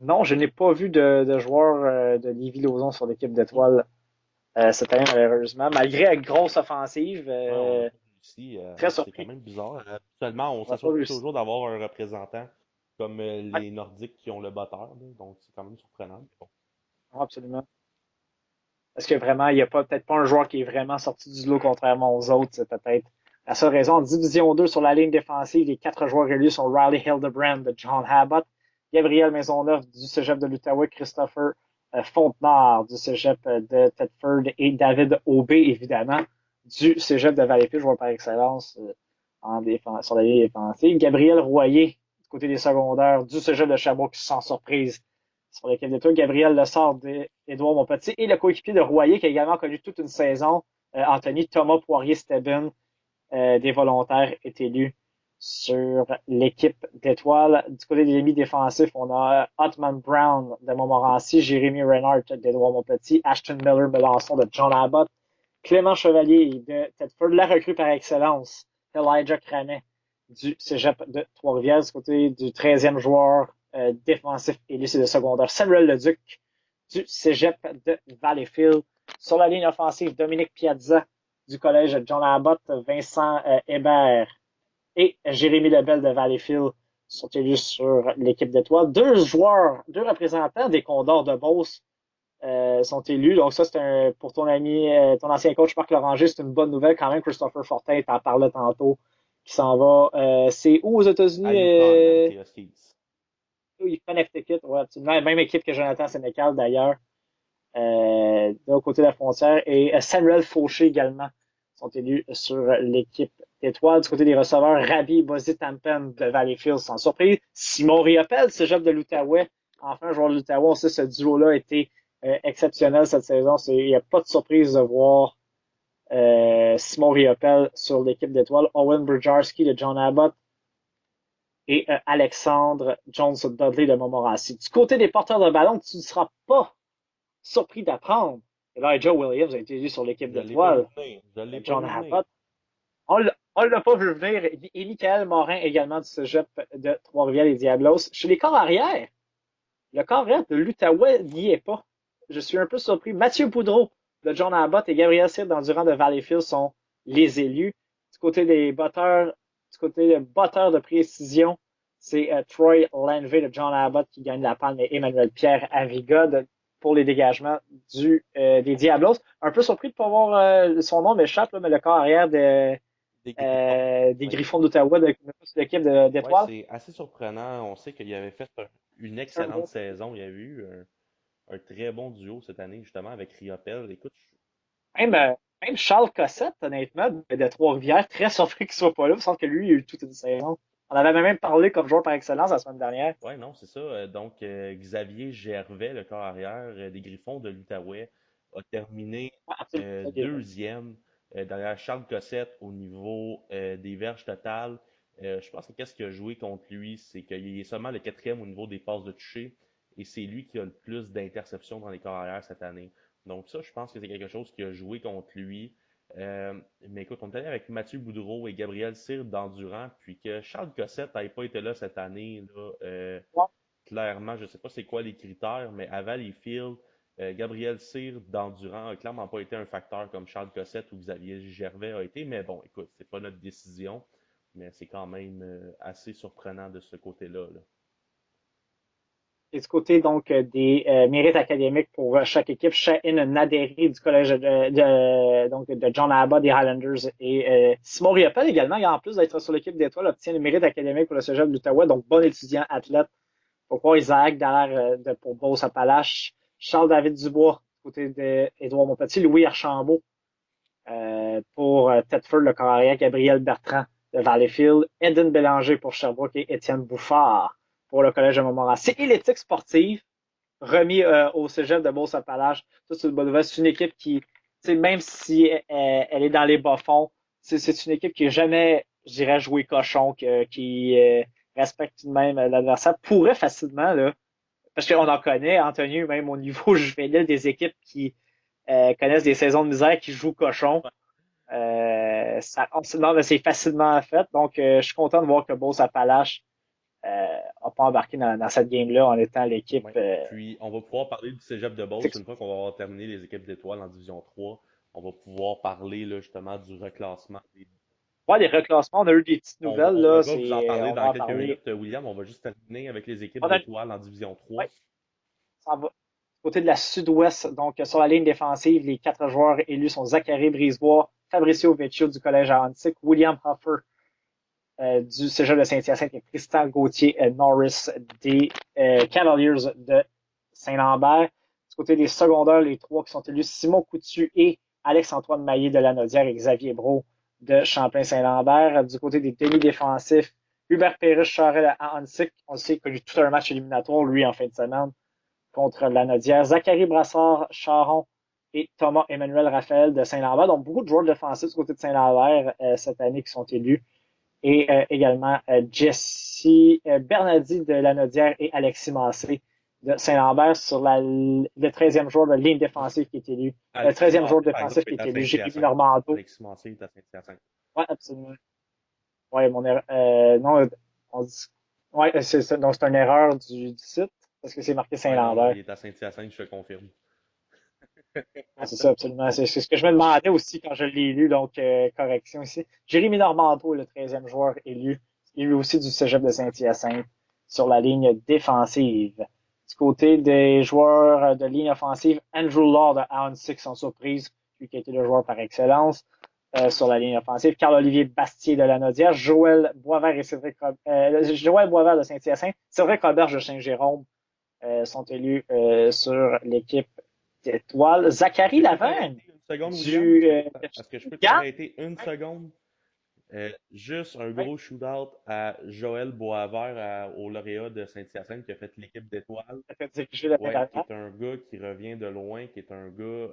Non, je n'ai pas vu de joueurs de Lévis-Lauzon sur l'équipe Hmm. d'étoiles cette année, malheureusement. Malgré la grosse offensive, Ouais, on n'a pas réussi. très C'est quand surpris. même bizarre. Habituellement, on On n'a pas s'assure réussi. toujours d'avoir un représentant comme Ouais, les Nordiques qui ont le batteur, là. Donc c'est quand même surprenant. Bon. absolument. Parce que vraiment, il n'y a pas peut-être pas un joueur qui est vraiment sorti du lot contrairement aux autres. C'est peut-être la seule raison. En Division 2, sur la ligne défensive, les quatre joueurs élus sont Riley Hildebrand de John Abbott, Gabriel Maisonneuve du Cégep de l'Outaouais, Christopher Fontenard du Cégep de Thetford et David Aubé, évidemment, du Cégep de Valleyfield, joueur par excellence sur la ligne défensive. Gabriel Royer, du côté des secondaires, du Cégep de Sherbrooke, sans surprise, sur l'équipe d'étoiles. Gabriel Lessard d'Édouard Montpetit et le coéquipier de Royer qui a également connu toute une saison, Anthony Thomas Poirier-Stebbin, des volontaires, est élu sur l'équipe d'étoiles. Du côté des ennemis défensifs, on a Hotman Brown de Montmorency, Jérémy Reinhardt d'Édouard Montpetit, Ashton Miller Melançon de John Abbott, Clément Chevalier de Thetford, la recrue par excellence, Elijah Cranet du Cégep de Trois-Rivières, du côté du 13e joueur défensif élu, c'est de secondaire, Samuel Leduc du Cégep de Valleyfield. Sur la ligne offensive, Dominique Piazza du collège John Abbott, Vincent Hébert et Jérémy Lebel de Valleyfield sont élus sur l'équipe d'étoiles. Deux représentants des Condors de Beauce sont élus. Donc ça, pour ton ami, ton ancien coach Marc Loranger, c'est une bonne nouvelle quand même. Christopher Fortin t'en parlait tantôt, qui s'en va. C'est où aux À États-Unis? Yukon avec les Huskies. Il Connecticut, ouais, absolument. Même équipe que Jonathan Sénécal d'ailleurs, de l'autre côté de la frontière. Et Samuel Fauché également sont élus sur l'équipe d'étoiles. Du côté des receveurs, Rabi Bozi-Tampen de Valleyfield, sans surprise. Simon Riopel, cégep de l'Outaouais. Enfin, joueur de l'Outaouais, on sait que ce duo-là a été exceptionnel cette saison. Il n'y a pas de surprise de voir Simon Riopel sur l'équipe d'étoiles. Owen Bridjarski de John Abbott et Alexandre Jones Dudley de Montmorency. Du côté des porteurs de ballon, tu ne seras pas surpris d'apprendre que Elijah Williams a été élu sur l'équipe Je l'ai pas vu d'étoiles venir. Je l'ai de pas John vu venir. Abbott. On ne l'a pas vu venir. Et Michael Morin également du cégep de Trois-Rivières et Diablos. Chez les corps arrière, le corps arrière de l'Outaouais n'y est pas. Je suis un peu surpris. Mathieu Boudreau de John Abbott et Gabriel Cyr d'Endurant de Valleyfield sont les élus. Du côté des batteurs, du côté des batteurs de précision, c'est Troy Lanvey de John Abbott qui gagne la palme et Emmanuel Pierre Aviga pour les dégagements des Diablos. Un peu surpris de ne pas voir son nom m'échappe, mais le corps arrière Des Griffons. des Oui. Griffons d'Ottawa de l'équipe Ouais, d'étoiles. c'est assez surprenant. On sait qu'il avait fait une excellente saison. Il y a eu un très bon duo cette année, justement, avec Riopel. Écoute, Même, même Charles Cossette, honnêtement, de Trois-Rivières, très surpris qu'il soit pas là, parce que lui, il a eu toute une saison. On avait même parlé comme joueur par excellence la semaine dernière. ouais, non, c'est ça. Donc, Xavier Gervais, le corps arrière des Griffons de l'Outaouais, a terminé Ouais, absolument. deuxième derrière Charles Cossette au niveau des verges totales. Je pense que qu'est-ce qu'il a joué contre lui, c'est qu'il est seulement le quatrième au niveau des passes de toucher et c'est lui qui a le plus d'interceptions dans les corps arrière cette année. Donc ça, je pense que c'est quelque chose qui a joué contre lui. Mais écoute, on est allé avec Mathieu Boudreau et Gabriel Cyr d'Endurant, puis que Charles Cossette n'ait pas été là cette année, là, Ouais. clairement, je ne sais pas c'est quoi les critères, mais à Valleyfield, Gabriel Cyr d'Endurant a clairement pas été un facteur comme Charles Cossette ou Xavier Gervais a été, mais bon, écoute, c'est pas notre décision, mais c'est quand même assez surprenant de ce côté-là, là. Et du côté donc des mérites académiques pour chaque équipe, Shaheen Naderi du collège donc de John Abbott des Highlanders et Simon Riopel également, en plus d'être sur l'équipe d'étoiles, obtient le mérite académique pour le Cégep de l'Outaouais, donc bon étudiant athlète. Pour croire Isaac Dallaire pour Beauce-Appalaches, Charles-David Dubois du côté d'Édouard Montpetit, Louis Archambault pour Thetford, le Carrière, Gabriel Bertrand de Valleyfield, Eden Bélanger pour Sherbrooke et Étienne Bouffard pour le Collège de Montmorency. Et l'éthique sportive, remis au Cégep de Beauce-Appalaches. Ça, c'est une bonne nouvelle. C'est une équipe qui, même si elle est dans les bas-fonds, c'est une équipe qui n'a jamais, je dirais, joué cochon, qui respecte tout de même l'adversaire, pourrait facilement, là, parce qu'on en connaît, Anthony, même au niveau juvénile, des équipes qui connaissent des saisons de misère, qui jouent cochon. Non, mais c'est facilement fait. Donc, je suis content de voir que Beauce-Appalaches n'a pas embarqué dans cette game-là en étant l'équipe. Ouais. Puis, on va pouvoir parler du Cégep de Beauce une fois qu'on va avoir terminé les équipes d'étoiles en Division 3. On va pouvoir parler là, justement du reclassement. Ouais, les reclassements, on a eu des petites nouvelles, On là. va vous en parler On va dans en quelques parler. minutes, William. On va juste terminer avec les équipes On a, d'étoiles en Division 3. ouais, ça va. Du côté de la sud-ouest, donc sur la ligne défensive, les 4 joueurs élus sont Zachary Brisebois, Fabricio Vecchio du Collège Atlantique, William Hoffer du Cégep de Saint-Hyacinthe et Tristan Gauthier Norris des Cavaliers de Saint-Lambert. Du côté des secondaires, les trois qui sont élus, Simon Coutu et Alex-Antoine Maillé de Lanaudière et Xavier Brault de Champlain-Saint-Lambert. Du côté des demi-défensifs, Hubert Pérus-Charret à Hansik, on sait qu'il a eu tout un match éliminatoire, lui, en fin de semaine, contre Lanaudière. Zachary Brassard-Charon et Thomas Emmanuel Raphaël de Saint-Lambert. Donc, beaucoup de joueurs défensifs du côté de Saint-Lambert cette année qui sont élus et également Jesse Bernardi de Lanaudière et Alexis Massé de Saint-Lambert sur le 13e joueur de ligne défensive qui est élu. Le Alexis 13e joueur Massé, par exemple, défensif qui est est à élu, Jérémy Saint-Hyacinthe. Normando. Alexis Massé est à Saint-Hyacinthe. Oui, absolument. Oui, non, on dit, ouais, donc c'est une erreur du site parce que c'est marqué Ouais, non, non, Saint-Lambert. il est à Saint-Hyacinthe, je te confirme. Ah, c'est ça, absolument. C'est ce que je me demandais aussi quand je l'ai lu, donc correction ici. Jérémy Normando, le 13e joueur élu, élu aussi du Cégep de Saint-Hyacinthe sur la ligne défensive. Du côté des joueurs de ligne offensive, Andrew Law de Houndsix sans surprise, lui qui a été le joueur par excellence sur la ligne offensive. Carl-Olivier Bastier de Lanaudière, Joël Boisvert et Joël Boisvert de Saint-Hyacinthe, Cédric Roberge de Saint-Jérôme sont élus sur l'équipe d'étoiles. Est-ce Zachary que je peux Lavergne t'arrêter une seconde, William? du Est-ce que je peux Gan. t'arrêter une Ouais, seconde? Juste un ouais. gros shootout à Joël Boisvert au lauréat de Saint-Hyacinthe qui a fait l'équipe d'étoiles. Ça fait diriger l'année Ouais, qui dernière. est un gars qui revient de loin, qui est un gars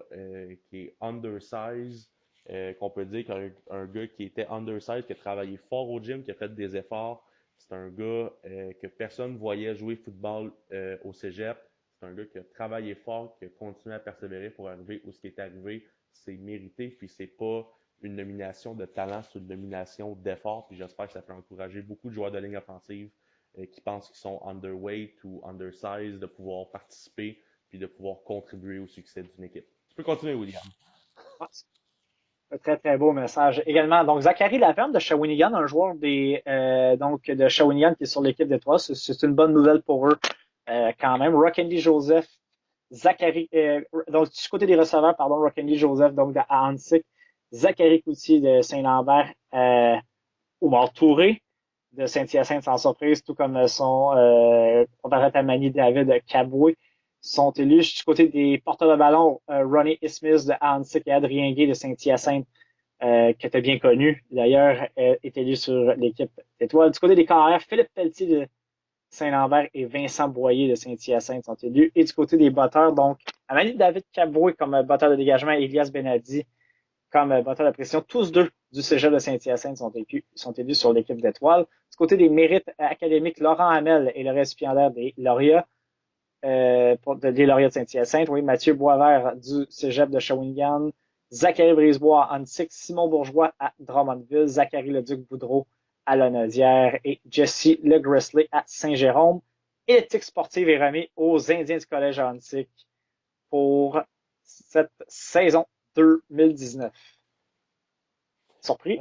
qui est undersized, qu'on peut dire qu'un gars qui était undersized, qui a travaillé fort au gym, qui a fait des efforts. C'est un gars que personne voyait jouer football au cégep. C'est un gars qui a travaillé fort, qui a continué à persévérer pour arriver où ce qui est arrivé. C'est mérité, puis c'est pas une nomination de talent, c'est une nomination d'effort. Puis j'espère que ça peut encourager beaucoup de joueurs de ligne offensive qui pensent qu'ils sont underweight ou undersized de pouvoir participer puis de pouvoir contribuer au succès d'une équipe. Tu peux continuer, William. Ouais, c'est un très, très beau message. Également, donc, Zachary Laverne de Shawinigan, un joueur donc, de Shawinigan qui est sur l'équipe d'étoiles. C'est une bonne nouvelle pour eux, quand même. Rockendy Joseph, donc, du côté des receveurs, pardon, Rockendy Joseph, donc, de Hansik, Zachary Coutier de Saint-Lambert, Oumar Touré de Saint-Hyacinthe sans surprise, tout comme son comparateur Tamani David Caboué, sont élus du côté des porteurs de ballon, Ronnie Ismith de Hansik et Adrien Gay de Saint-Hyacinthe, que tu as bien connu, d'ailleurs, est élu sur l'équipe étoile. Du côté des carrières, Philippe Pelletier de Saint-Lambert et Vincent Boyer de Saint-Hyacinthe sont élus. Et du côté des batteurs, donc, Amani David Caboué comme batteur de dégagement, Elias Benadi comme batteur de pression. Tous deux du Cégep de Saint-Hyacinthe sont élus sur l'équipe d'étoiles. Du côté des mérites académiques, Laurent Hamel est le récipiendaire des lauréats, des lauréats de Saint-Hyacinthe. Oui, Mathieu Boisvert du Cégep de Shawinigan, Zachary Brisebois à Antique, Simon Bourgeois à Drummondville, Zachary Leduc-Boudreau à Lanaudière et Jesse Le Grizzly à Saint-Jérôme. Et l'éthique sportive est remis aux Indiens du Collège Antique pour cette saison 2019. Surpris?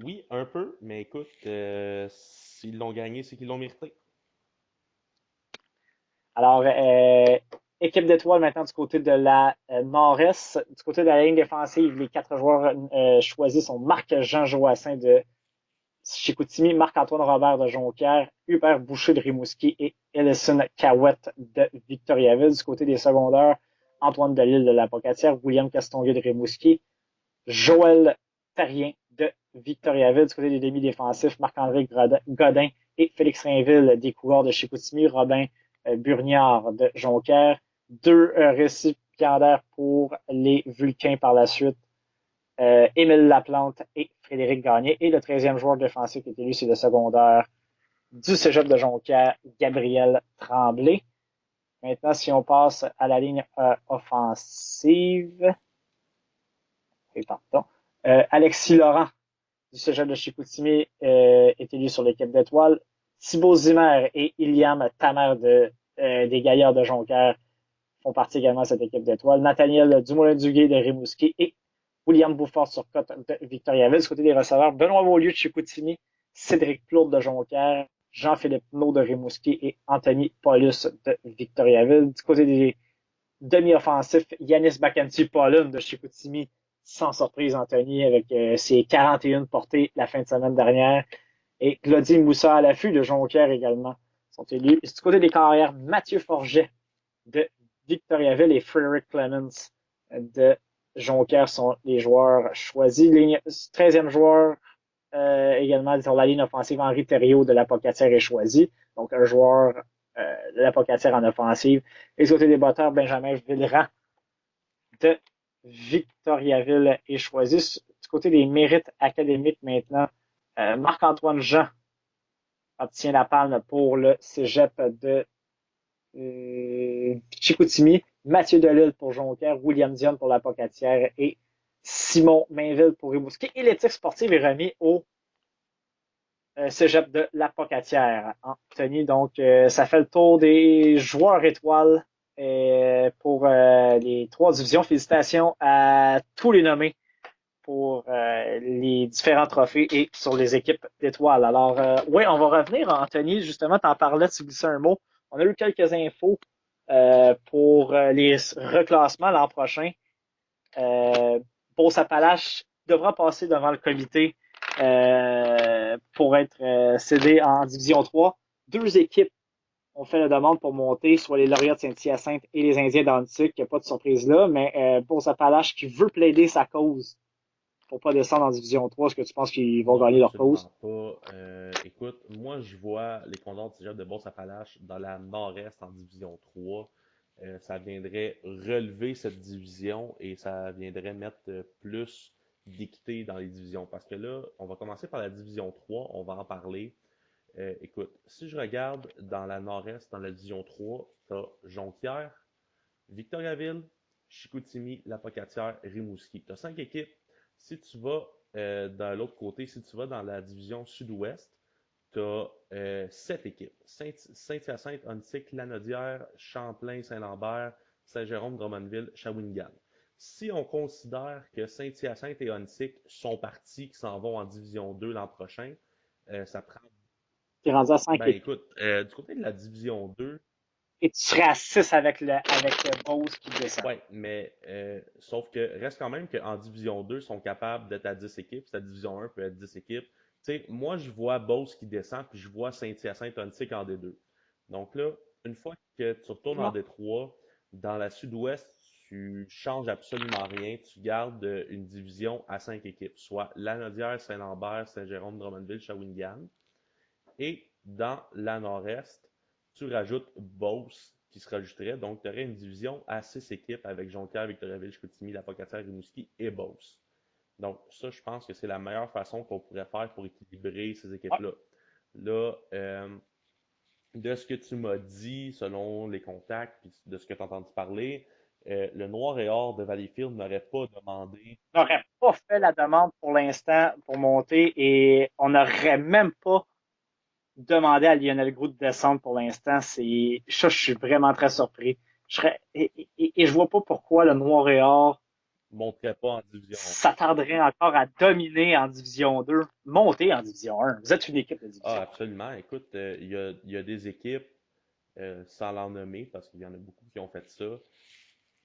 Oui, un peu, mais écoute, s'ils l'ont gagné, c'est qu'ils l'ont mérité. Alors, équipe d'étoiles maintenant du côté de la Nord-Est. Du côté de la ligne défensive, les quatre joueurs choisis sont Marc-Jean Joassin de Chicoutimi, Marc-Antoine Robert de Jonquière, Hubert Boucher de Rimouski et Ellison Cahouette de Victoriaville. Du côté des secondaires, Antoine Delisle de la Pocatière, William Castonguay de Rimouski, Joël Terrien de Victoriaville. Du côté des demi-défensifs, Marc-André Godin et Félix Rainville des Coureurs de Chicoutimi, Robin Burniard de Jonquière. Deux récipiendaires pour les Vulcains par la suite, Émile Laplante et Frédéric Gagné. Et le 13e joueur défensif qui est élu, c'est le secondaire du cégep de Jonquière, Gabriel Tremblay. Maintenant, si on passe à la ligne offensive, et pardon, Alexis Laurent du cégep de Chicoutimi est élu sur l'équipe d'étoiles. Thibaut Zimmer et Iliam Tamer des Gaillards de Jonquière font partie également de cette équipe d'étoiles. Nathaniel Dumoulin-Duguay de Rimouski et William Bouffard-sur-Côte de Victoriaville. Du côté des receveurs, Benoît Beaulieu de Chicoutimi, Cédric Plourde de Jonquière, Jean-Philippe Naud de Rimouski et Anthony Paulus de Victoriaville. Du côté des demi-offensifs, Yanis Bakanti-Paulin de Chicoutimi, sans surprise Anthony, avec ses 41 portées la fin de semaine dernière. Et Claudie Moussa à l'affût de Jonquière également sont élus. Et du côté des carrières, Mathieu Forget de Victoriaville et Frédéric Clemens de Jonquière sont les joueurs choisis. 13e joueur également sur la ligne offensive, Henri Thériault de la Pocatière est choisi. Donc un joueur de la Pocatière en offensive. Et du côté des batteurs, Benjamin Villeran de Victoriaville est choisi. Du côté des mérites académiques maintenant, Marc-Antoine Jean obtient la palme pour le cégep de Chicoutimi, Mathieu Delisle pour Jonquière, William Dion pour la Pocatière et Simon Mainville pour Rimouski. Et l'éthique sportive est remis au cégep de la Pocatière, Anthony. Donc, ça fait le tour des joueurs étoiles pour les 3 divisions. Félicitations à tous les nommés pour les différents trophées et sur les équipes d'étoiles. Alors, oui, on va revenir, Anthony. Justement, tu en parlais, tu glissais un mot. On a eu quelques infos pour les reclassements l'an prochain. Beauce-Appalaches devra passer devant le comité pour être cédé en Division 3. 2 équipes ont fait la demande pour monter, soit les Lauréats de Saint-Hyacinthe et les Indiens d'Antique. Il n'y a pas de surprise là, mais Beauce-Appalaches qui veut plaider sa cause pour pas descendre en Division 3. Est-ce que tu penses qu'ils vont Non, gagner leur cause? absolument pas. Écoute, moi je vois les Condors du Cégep de Beauce-Appalaches dans la Nord-Est en Division 3. Ça viendrait relever cette division et ça viendrait mettre plus d'équité dans les divisions. Parce que là, on va commencer par la Division 3, on va en parler. Écoute, si je regarde dans la Nord-Est, dans la Division 3, tu as Jonquière, Victoriaville, Chicoutimi, La Pocatière, Rimouski. Tu as 5 équipes. Si tu vas dans l'autre côté, si tu vas dans la division sud-ouest, tu as 7 équipes. Saint-Hyacinthe, Ontic, Lanaudière, Champlain, Saint-Lambert, Saint-Jérôme, Drummondville, Shawinigan. Si on considère que Saint-Hyacinthe et Ontic sont partis, qui s'en vont en division 2 l'an prochain, ça prend. Tu es rendu à 5 Ben équipes. écoute, du côté de la division 2, Et tu serais à 6 avec le Beauce qui descend. ouais, mais sauf que reste quand même qu'en Division 2, ils sont capables d'être à 10 équipes. La Division 1 peut être 10 équipes. Tu sais, moi, je vois Beauce qui descend, puis je vois Saint-Hyacinthe Ontic en D2. Donc là, une fois que tu retournes en D3, dans la Sud-Ouest, tu changes absolument rien. Tu gardes une division à 5 équipes, soit Lanaudière, Saint-Lambert, Saint-Jérôme, Drummondville, Shawinigan. Et dans la Nord-Est, tu rajoutes Beauce qui se rajouterait. Donc, tu aurais une division à 6 équipes avec Jonquière, Victoriaville, Chicoutimi, La Pocatière, Rimouski et Beauce. Donc, ça, je pense que c'est la meilleure façon qu'on pourrait faire pour équilibrer ces équipes-là. Là, de ce que tu m'as dit, selon les contacts, puis de ce que tu as entendu parler, le Noir et Or de Valleyfield n'aurait pas demandé. On n'aurait pas fait la demande pour l'instant pour monter et on n'aurait même pas demandé à Lionel Groux de descendre pour l'instant. Ça, je suis vraiment très surpris. Et je vois pas pourquoi le Noir et Or Ne montrait pas en Division 1. s'attarderait encore à dominer en Division 2, monter en Division 1. Vous êtes une équipe de Ah, Division 1. absolument. Écoute, il y a des équipes. sans l'en nommer, parce qu'il y en a beaucoup qui ont fait ça.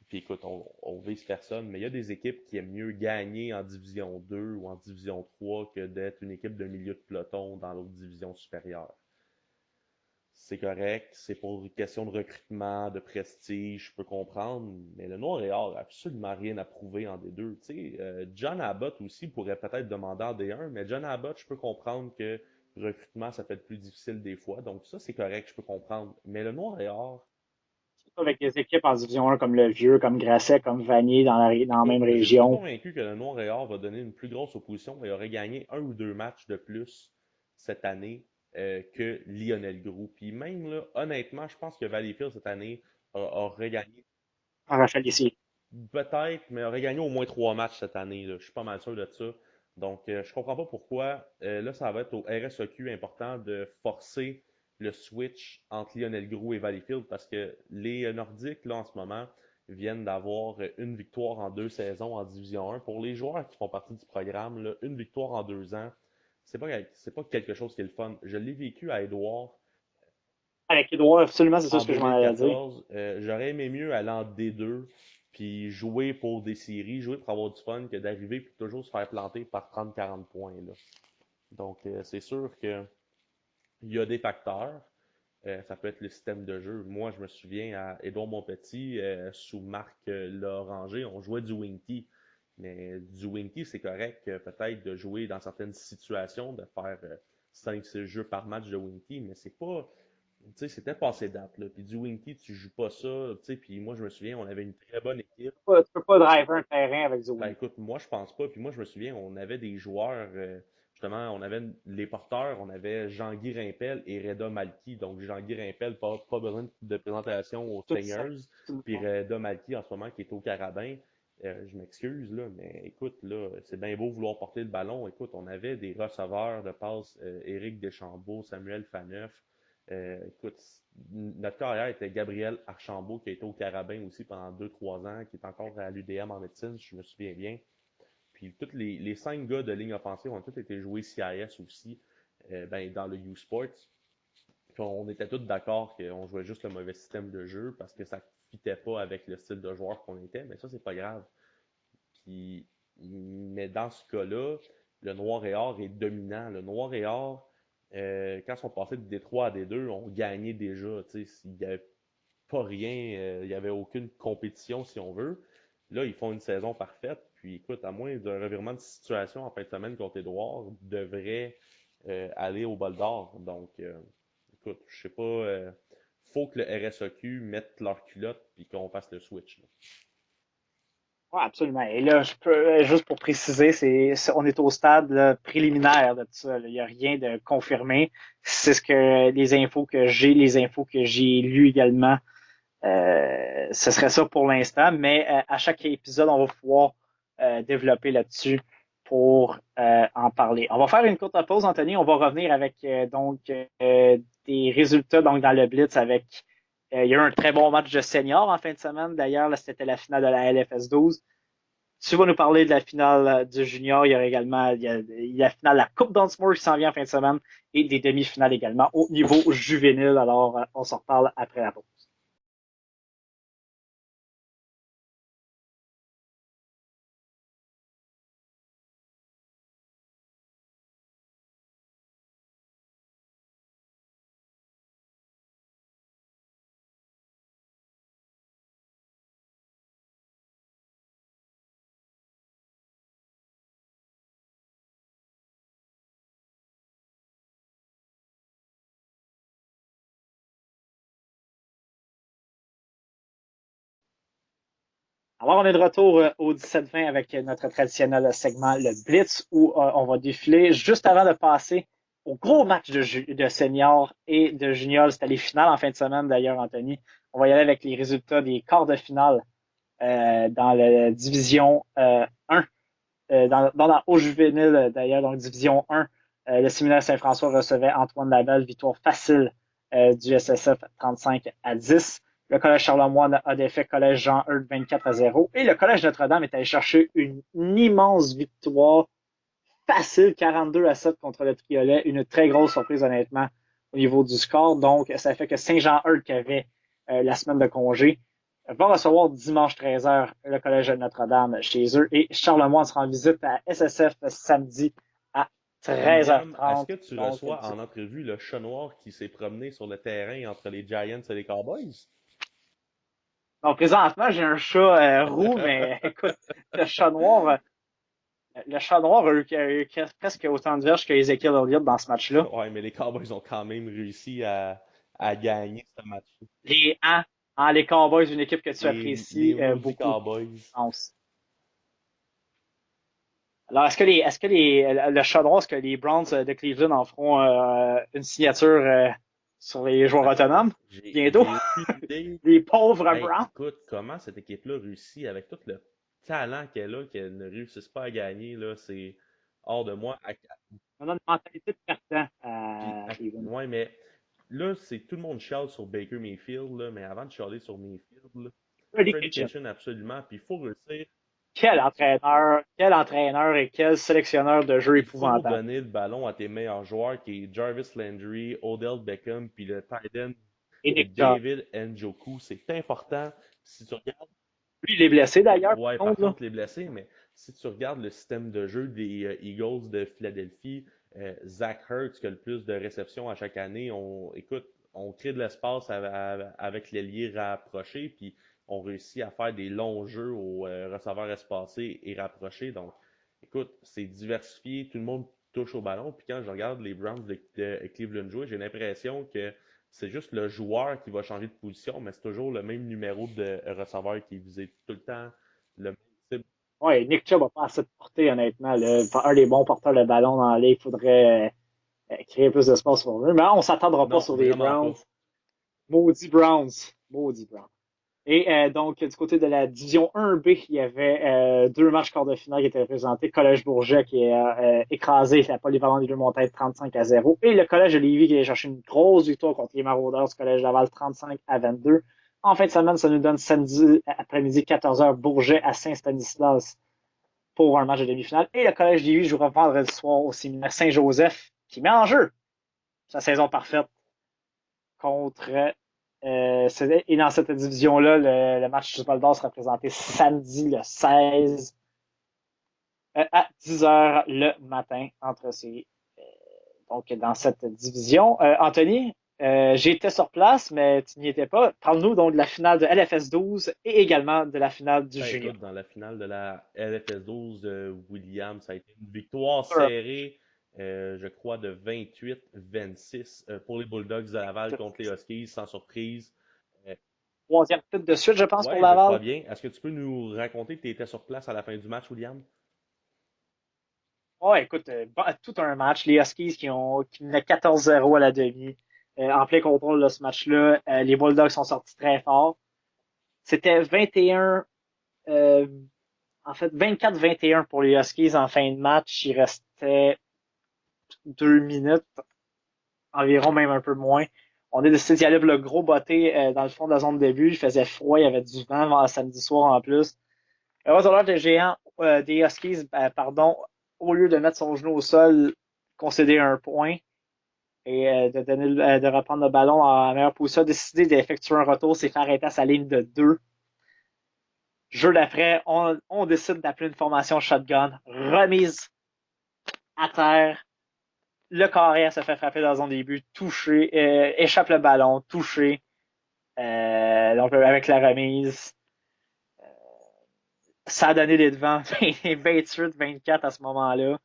Puis écoute, on vise personne, mais il y a des équipes qui aiment mieux gagner en division 2 ou en division 3 que d'être une équipe de milieu de peloton dans l'autre division supérieure. C'est correct, c'est pour une question de recrutement, de prestige, je peux comprendre, mais le Noir-et-Or a absolument rien à prouver en D2. Tu sais, John Abbott aussi pourrait peut-être demander en D1, mais John Abbott, je peux comprendre que le recrutement, ça peut être plus difficile des fois, donc ça, c'est correct, je peux comprendre. Mais le Noir-et-Or, Avec des équipes en division 1 comme le Vieux, comme Grasset, comme Vanier dans la écoute, même je suis région. convaincu que le Noir-et-Or va donner une plus grosse opposition et aurait gagné un ou deux matchs de plus cette année que Lionel Groux. Puis même là, honnêtement, je pense que Valleyfield cette année aurait gagné En Raphaël ici. peut-être, mais aurait gagné au moins trois matchs cette année, là. Je suis pas mal sûr de ça. Donc, je comprends pas pourquoi. Là, ça va être au RSEQ important de forcer le switch entre Lionel Groux et Valleyfield parce que les Nordiques, là, en ce moment, viennent d'avoir une victoire en deux saisons en Division 1. Pour les joueurs qui font partie du programme, là, une victoire en 2 ans, c'est pas quelque chose qui est le fun. Je l'ai vécu à Édouard Avec Edouard, absolument, c'est ça en ce que je m'en allais dire. 2014, j'aurais aimé mieux aller en D2 puis jouer pour des séries, jouer pour avoir du fun que d'arriver puis toujours se faire planter par 30-40 points là. Donc c'est sûr que il y a des facteurs. Ça peut être le système de jeu. Moi, je me souviens à Édouard Montpetit, sous Marc Loranger, on jouait du Winky. Mais du Winky, c'est correct peut-être de jouer dans certaines situations, de faire 5-6 jeux par match de Winky, mais c'est pas tu sais, c'était passé date, là. Puis du Winky, tu joues pas ça, tu sais. Puis moi, je me souviens, on avait une très bonne équipe. Tu peux pas driver un terrain avec du Ben Wing. écoute, moi, je pense pas. Puis moi, je me souviens, on avait des joueurs, justement, on avait les porteurs, on avait Jean-Guy Rimpel et Reda Malki. Donc, Jean-Guy Rimpel, pas besoin de présentation aux Tout ça. Stingers. Puis Reda Malki, en ce moment, qui est au Carabin. Je m'excuse, là, mais écoute, là, c'est bien beau vouloir porter le ballon. Écoute, on avait des receveurs de passe, Éric Deschambault, Samuel Faneuf. Écoute, notre carrière était Gabriel Archambault, qui a été au Carabin aussi pendant 2-3 ans, qui est encore à l'UDM en médecine, si je me souviens bien. Puis tous les 5 gars de ligne offensive ont tous été joués CIS aussi, ben, dans le U-Sports. Puis on était tous d'accord qu'on jouait juste le mauvais système de jeu parce que ça ne fitait pas avec le style de joueur qu'on était, mais ça, c'est pas grave. Puis, mais dans ce cas-là, le noir et or est dominant. Le noir et or, quand ils sont passés de D3 à D2, on gagnait déjà. Il n'y avait pas rien, il n'y avait aucune compétition, si on veut. Là, ils font une saison parfaite. Puis, écoute, à moins d'un revirement de situation en fin de semaine contre Édouard, devrait aller au bol d'or. Donc, écoute, je sais pas. Faut que le RSEQ mette leur culotte puis qu'on fasse le switch, là. Ouais, absolument. Et là, je peux, juste pour préciser, on est au stade là, préliminaire de tout ça. Là. Il n'y a rien de confirmé. C'est ce que les infos que j'ai, les infos que j'ai lues également. Ce serait ça pour l'instant, mais à chaque épisode, on va pouvoir développer là-dessus pour en parler. On va faire une courte pause, Anthony. On va revenir avec des résultats donc dans le Blitz avec il y a eu un très bon match de senior en fin de semaine. D'ailleurs, là, c'était la finale de la LFS 12. Tu vas nous parler de la finale du junior. Il y a également la finale de la Coupe Dunsmore qui s'en vient en fin de semaine et des demi-finales également au niveau juvénile. Alors, on s'en reparle après la pause. Alors, on est de retour au 17-20 avec notre traditionnel segment, le Blitz, où on va défiler juste avant de passer au gros match de seniors et de juniors. C'était les finales en fin de semaine, d'ailleurs, Anthony. On va y aller avec les résultats des quarts de finale dans la division 1, dans la haut juvénile, d'ailleurs, donc division 1. Le séminaire Saint-François recevait Antoine Labelle, victoire facile du SSF 35-10. Le Collège Charlemagne a défait Collège Jean-Eudes 24-0. Et le Collège Notre-Dame est allé chercher une immense victoire facile 42-7 contre le Triolet. Une très grosse surprise, honnêtement, au niveau du score. Donc, ça fait que Saint-Jean-Eudes, qui avait la semaine de congé, va recevoir dimanche 13h le Collège de Notre-Dame chez eux. Et Charlemagne sera en visite à SSF samedi à William, est-ce 13h30. que tu Donc, reçois en entrevue le chat noir qui s'est promené sur le terrain entre les Giants et les Cowboys? présentement, j'ai un chat roux, mais écoute, le chat noir, le chat noir a eu presque autant de verges que Ezekiel Elliott dans ce match-là. Ouais, mais les Cowboys ont quand même réussi à gagner ce match. Les Cowboys, une équipe que tu Les apprécies maudits beaucoup, Cowboys. je pense. Alors, le chat noir, est-ce que les Browns de Cleveland en feront une signature sur les joueurs autonomes bientôt? J'ai aucune idée. Les pauvres Hey, Browns. écoute, comment cette équipe-là réussit avec tout le talent qu'elle a, qu'elle ne réussisse pas à gagner, là, c'est hors de moi. On a une mentalité de perdant Puis, à Cleveland. ouais, mais là, c'est tout le monde chiale sur Baker Mayfield, là, mais avant de chialer sur Mayfield, là, Freddie Freddie Kitchen. Kitchen, absolument, puis il faut réussir. Quel entraîneur et quel sélectionneur de jeu Il faut épouvantable. donner le ballon à tes meilleurs joueurs, qui est Jarvis Landry, Odell Beckham, puis le tight end Et Nick Chubb. David Njoku. C'est important. Si tu regardes, Lui, il est blessé d'ailleurs, ouais, par par contre, là. contre, les blessés, mais si tu regardes le système de jeu des Eagles de Philadelphie, Zach Ertz qui a le plus de réceptions à chaque année, écoute, on crée de l'espace avec l'ailier rapproché, puis on réussit à faire des longs jeux aux receveurs espacés et rapprochés. Donc, écoute, c'est diversifié, tout le monde touche au ballon. Puis quand je regarde les Browns de Cleveland jouer, j'ai l'impression que c'est juste le joueur qui va changer de position, mais c'est toujours le même numéro de receveur qui est visé tout le temps. Le même type. Ouais, Nick Chubb n'a pas assez de portée, honnêtement. Un des bons porteurs de ballon dans la ligue. Il faudrait créer plus d'espace pour eux. Mais on ne s'attendra pas Non, sur les vraiment Browns. pas. Maudit Browns. Maudit Browns. Et donc, du côté de la division 1B, il y avait deux matchs quart de finale qui étaient présentés. Collège Bourget qui a écrasé la Polyvalente des Deux-Montagnes 35-0. Et le Collège de Lévis qui a cherché une grosse victoire contre les Maraudeurs du Collège Laval 35-22. En fin de semaine, ça nous donne samedi après-midi 14h Bourget à Saint-Stanislas pour un match de demi-finale. Et le Collège de Lévis jouera vendredi soir au séminaire Saint-Joseph qui met en jeu sa saison parfaite contre. Et dans cette division-là, le match du Val d'Or sera présenté samedi le 16 à 10h le matin entre ces. Donc, dans cette division. Anthony, j'étais sur place, mais tu n'y étais pas. Parle-nous donc de la finale de LFS 12 et également de la finale du Ben Junior. écoute, dans la finale de la LFS 12, Williams, ça a été une victoire serrée, je crois, de 28-26 pour les Bulldogs de Laval contre les Huskies, sans surprise. Euh, Troisième titre de suite, je pense, pour ouais, je Laval. crois bien. Est-ce que tu peux nous raconter que tu étais sur place à la fin du match, William? Oh, écoute, tout un match. Les Huskies qui menaient 14-0 à la demi, en plein contrôle de ce match-là. Les Bulldogs sont sortis très fort. C'était 21, euh, en fait, 24-21 pour les Huskies en fin de match. Il restait 2 minutes, environ, même un peu moins. On a décidé d'y aller pour le gros botté dans le fond de la zone de début. Il faisait froid, il y avait du vent samedi soir en plus. Heureusement, le géant des Huskies, pardon, au lieu de mettre son genou au sol, concéder un point et de reprendre le ballon en meilleure position, a décidé d'effectuer un retour, s'est fait arrêter à sa ligne de 2. Jeu d'après, on décide d'appeler une formation shotgun, remise à terre, le carrière se fait frapper dans son début, touché, échappe le ballon, touché, donc avec la remise. Ça a donné les devants 28-24 à ce moment-là.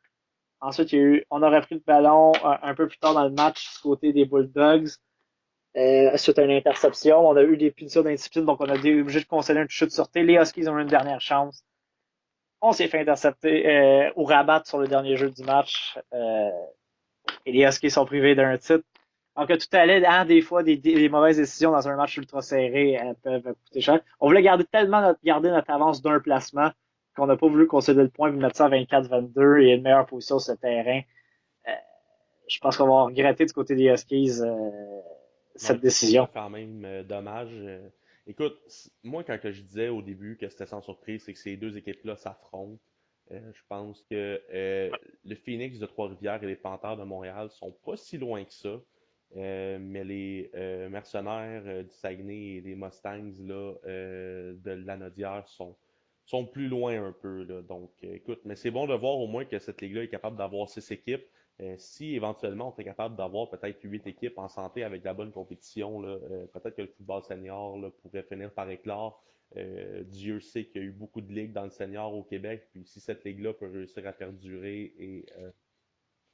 Ensuite, on a repris le ballon un peu plus tard dans le match du côté des Bulldogs. Suite à une interception, on a eu des punitions d'indiscipline, donc on a été obligé de concéder un toucher de sûreté. Les Huskies ont eu une dernière chance. On s'est fait intercepter au rabat sur le dernier jeu du match. Et les Huskies sont privés d'un titre. Donc, tout allait, hein, des fois, des mauvaises décisions dans un match ultra serré peuvent coûter cher. On voulait garder notre avance d'un placement, qu'on n'a pas voulu concéder le point, puis mettre ça à 24-22 et une meilleure position sur ce terrain. Euh, je pense qu'on va regretter du côté des Huskies Ouais, cette je trouve ça décision. quand même dommage. Écoute, moi, quand que je disais au début que c'était sans surprise, c'est que ces deux équipes-là s'affrontent. Je pense que le Phoenix de Trois-Rivières et les Panthères de Montréal sont pas si loin que ça. Mais les mercenaires du Saguenay et les Mustangs là, de Lanaudière sont plus loin un peu. Là. Donc, écoute, mais c'est bon de voir au moins que cette ligue-là est capable d'avoir 6 équipes. Si éventuellement on est capable d'avoir peut-être 8 équipes en santé avec de la bonne compétition, là, peut-être que le football senior là, pourrait finir par éclore. Dieu sait qu'il y a eu beaucoup de ligues dans le senior au Québec, puis si cette ligue-là peut réussir à perdurer et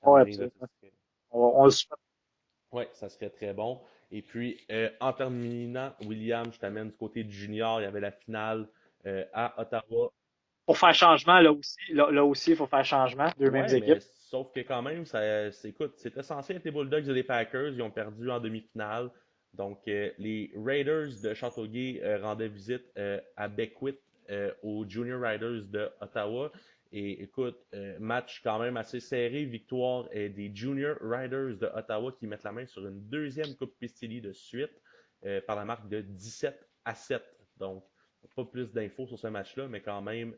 Ouais, amener, là, absolument. On le souhaite. ouais, ça serait très bon. Et puis, en terminant, William, je t'amène du côté du junior. Il y avait la finale à Ottawa. Pour faire changement, là aussi, il faut faire changement. Deux mêmes Ouais, mais équipes. sauf que quand même, écoute, c'était censé être les Bulldogs et les Packers. Ils ont perdu en demi-finale. Donc, les Raiders de Châteauguay rendaient visite à Beckwith aux Junior Riders de Ottawa. Et écoute, match quand même assez serré, victoire des Junior Riders de Ottawa qui mettent la main sur une deuxième Coupe Pistilli de suite par la marque de 17-7. Donc, pas plus d'infos sur ce match-là, mais quand même,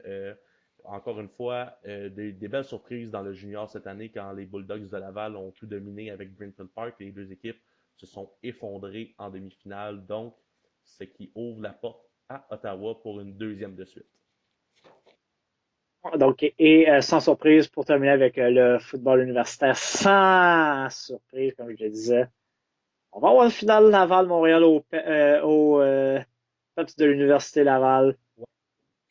encore une fois, des belles surprises dans le junior cette année quand les Bulldogs de Laval ont tout dominé avec Brinton Park. Les deux équipes se sont effondrées en demi-finale, donc ce qui ouvre la porte à Ottawa pour une deuxième de suite. Donc, sans surprise, pour terminer avec le football universitaire, sans surprise, comme je le disais, on va avoir une finale Laval-Montréal au PEPS de l'Université Laval,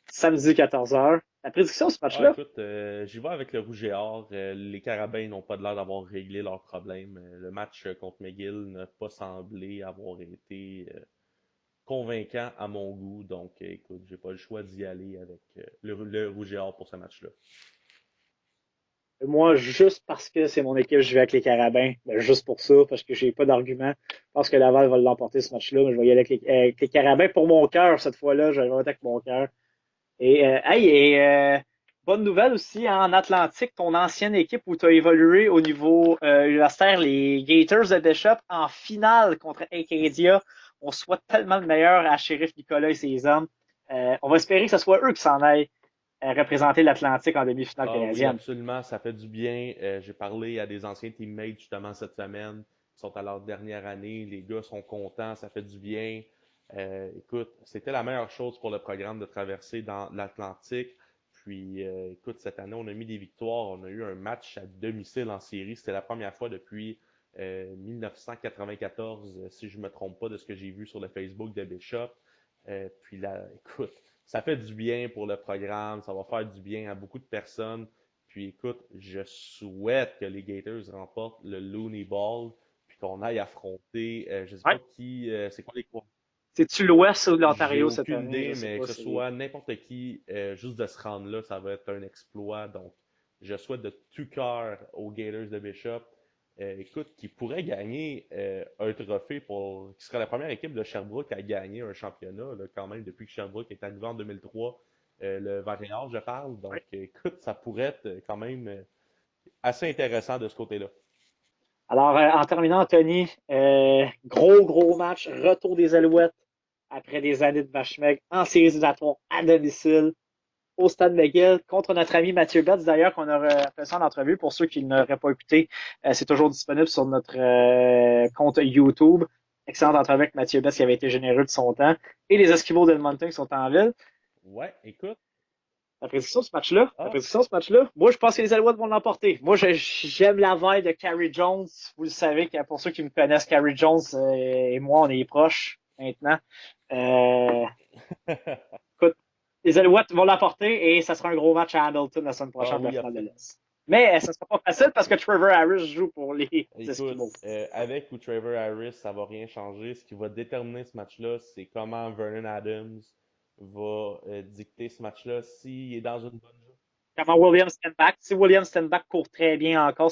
samedi 14h. La prédiction de ce Ah, match-là? écoute, j'y vais avec le rouge et or. Les Carabins n'ont pas l'air d'avoir réglé leurs problèmes. Le match contre McGill n'a pas semblé avoir été convaincant à mon goût. Donc, écoute, j'ai pas le choix d'y aller avec le rouge et or pour ce match-là. Moi, juste parce que c'est mon équipe, je vais avec les Carabins. Ben, juste pour ça, parce que j'ai pas d'argument. Je pense que Laval va l'emporter ce match-là, mais je vais y aller avec les Carabins pour mon cœur cette fois-là. Je vais y aller avec mon cœur. Bonne nouvelle aussi hein, en Atlantique, ton ancienne équipe où tu as évolué au niveau universitaire, les Gators de Bishop, en finale contre Acadia. On souhaite tellement le meilleur à Sheriff Nicolas et ses hommes. On va espérer que ce soit eux qui s'en aillent représenter l'Atlantique en demi-finale Ah oui, canadienne. absolument, ça fait du bien. J'ai parlé à des anciens teammates justement cette semaine qui sont à leur dernière année. Les gars sont contents, ça fait du bien. Écoute, c'était la meilleure chose pour le programme de traverser dans l'Atlantique. Puis, écoute, cette année, on a mis des victoires. On a eu un match à domicile en série. C'était la première fois depuis 1994, si je me trompe pas de ce que j'ai vu sur le Facebook de Bishop. Puis là, écoute, ça fait du bien pour le programme, ça va faire du bien à beaucoup de personnes. Puis écoute, je souhaite que les Gators remportent le Looney Ball, puis qu'on aille affronter, je sais Ouais. pas qui, c'est quoi les quoi. C'est-tu l'Ouest ou J'ai l'Ontario cette aucune année? Je idée, sais mais que pas. ce soit n'importe qui, juste de se rendre là, ça va être un exploit. Donc, je souhaite de tout cœur aux Gators de Bishop, écoute, qui pourraient gagner un trophée qui serait la première équipe de Sherbrooke à gagner un championnat, là, quand même, depuis que Sherbrooke est arrivé en 2003, le Varéor, je parle. Donc, Ouais. écoute, ça pourrait être quand même assez intéressant de ce côté-là. Alors, en terminant, Anthony, gros match, retour des Alouettes après des années de vache maigre en séries éliminatoires à domicile au Stade McGill contre notre ami Mathieu Betts, d'ailleurs, qu'on a fait ça en entrevue. Pour ceux qui n'auraient pas écouté, c'est toujours disponible sur notre compte YouTube. Excellente entrevue avec Mathieu Betts qui avait été généreux de son temps. Et les Esquimaux d'Edmonton qui sont en ville. Ouais, écoute, La prédiction de ce match-là, ah, moi je pense que les Alouettes vont l'emporter. Moi j'aime la vibe de Carrie Jones. Vous le savez, pour ceux qui me connaissent, Carrie Jones et moi on est proches maintenant. Euh, Écoute, les Alouettes vont l'emporter et ça sera un gros match à Hamilton la semaine ah prochaine de la oui, finale de absolument. l'Est. Mais ça sera pas facile parce que Trevor Harris joue pour les Écoute, Esquimaux. avec ou Trevor Harris, ça va rien changer. Ce qui va déterminer ce match-là, c'est comment Vernon Adams va dicter ce match-là. S'il est dans une bonne journée. Comment William Stenbach. Si William Stenbach court très bien encore,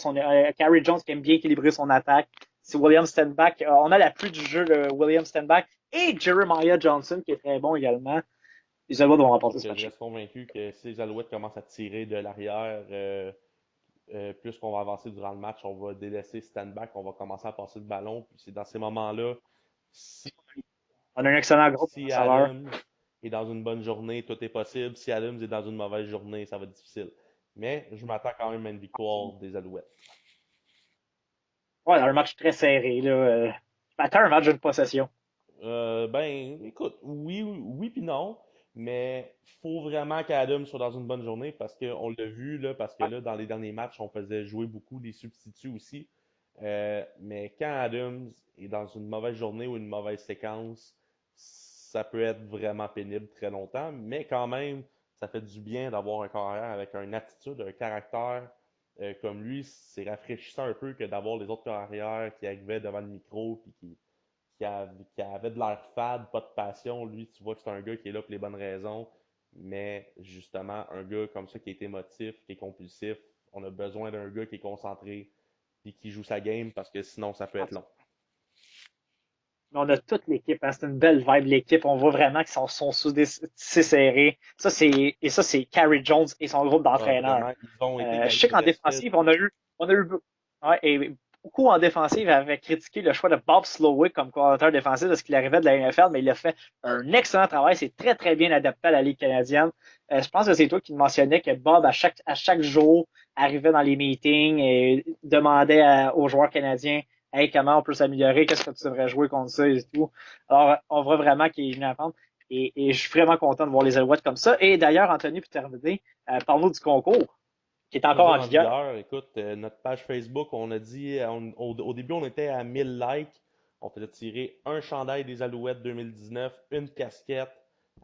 Carrie Jones qui aime bien équilibrer son attaque. Si William Stenbach, on a la pluie du jeu de William Stenbach et Jeremiah Johnson qui est très bon également. Les Alouettes vont remporter Écoute, ce je match-là. reste convaincu que si les Alouettes commencent à tirer de l'arrière, plus qu'on va avancer durant le match, on va délaisser stand-back, on va commencer à passer le ballon. Puis c'est dans ces moments-là, si, On a un excellent groupe de si receveurs. Adams est dans une bonne journée, tout est possible. Si Adams est dans une mauvaise journée, ça va être difficile. Mais je m'attends quand même à une victoire des Alouettes. Ouais, un match très serré, là. Attends, un match d'une possession. Ben, écoute, oui, oui puis non, mais faut vraiment qu'Adams soit dans une bonne journée parce qu'on l'a vu, là, parce que Ouais. là, dans les derniers matchs, on faisait jouer beaucoup des substituts aussi. Mais quand Adams est dans une mauvaise journée ou une mauvaise séquence, ça peut être vraiment pénible très longtemps, mais quand même, ça fait du bien d'avoir un carrière avec une attitude, un caractère comme lui. C'est rafraîchissant un peu que d'avoir les autres carrières qui arrivaient devant le micro puis qui avait de l'air fade, pas de passion. Lui, tu vois que c'est un gars qui est là pour les bonnes raisons, mais justement, un gars comme ça qui est émotif, qui est compulsif, on a besoin d'un gars qui est concentré et qui joue sa game parce que sinon, ça peut être long. Mais on a toute l'équipe, hein. C'est une belle vibe, l'équipe. On voit vraiment qu'ils sont sous serrés. Et ça, c'est Carrie Jones et son groupe Ah, d'entraîneurs. vraiment, ils ont été Je gagner sais le qu'en respect. défensive, on a eu, ouais, et beaucoup en défensive avaient critiqué le choix de Bob Slowick comme coordinateur défensif parce qu'il arrivait de la NFL, mais il a fait un excellent travail. C'est très, très bien adapté à la Ligue canadienne. Je pense que c'est toi qui mentionnais que Bob, à chaque jour, arrivait dans les meetings et demandait aux joueurs canadiens, hey, comment on peut s'améliorer, qu'est-ce que tu devrais jouer contre ça et tout. Alors, on voit vraiment qu'il est venu apprendre. Et je suis vraiment content de voir les Alouettes comme ça. Et d'ailleurs, Anthony, pour terminer, parle-nous du concours qui est encore Toujours en en vigueur. vigueur. Écoute, notre page Facebook, on a dit, au début, on était à 1000 likes. On faisait tirer un chandail des Alouettes 2019, une casquette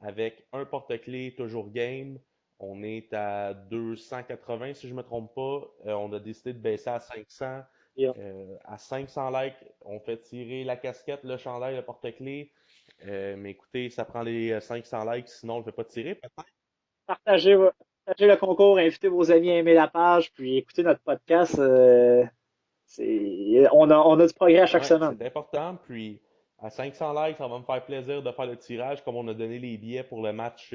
avec un porte-clés toujours game. On est à 280 si je me trompe pas. On a décidé de baisser à 500. À 500 likes, on fait tirer la casquette, le chandail, le porte-clés. Mais écoutez, ça prend les 500 likes, sinon on ne le fait pas tirer. Partagez, partagez le concours, invitez vos amis à aimer la page, puis écoutez notre podcast. On a du progrès à chaque Ouais, semaine. c'est important. Puis à 500 likes, ça va me faire plaisir de faire le tirage comme on a donné les billets pour le match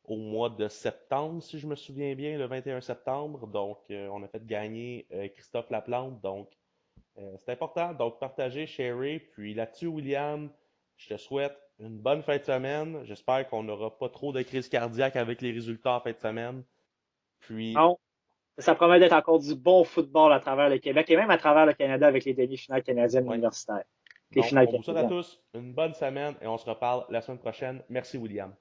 au mois de septembre, si je me souviens bien, le 21 septembre. Donc, on a fait gagner Christophe Laplante. Donc, c'est important. Donc, partagez, sharez. Puis là-dessus, William, je te souhaite une bonne fin de semaine. J'espère qu'on n'aura pas trop de crise cardiaque avec les résultats en fin de semaine. Puis, Non, ça promet d'être encore du bon football à travers le Québec et même à travers le Canada avec les demi-finales canadiennes ouais. universitaires. Les Donc, finales on vous souhaite à canadiennes. tous une bonne semaine et on se reparle la semaine prochaine. Merci, William.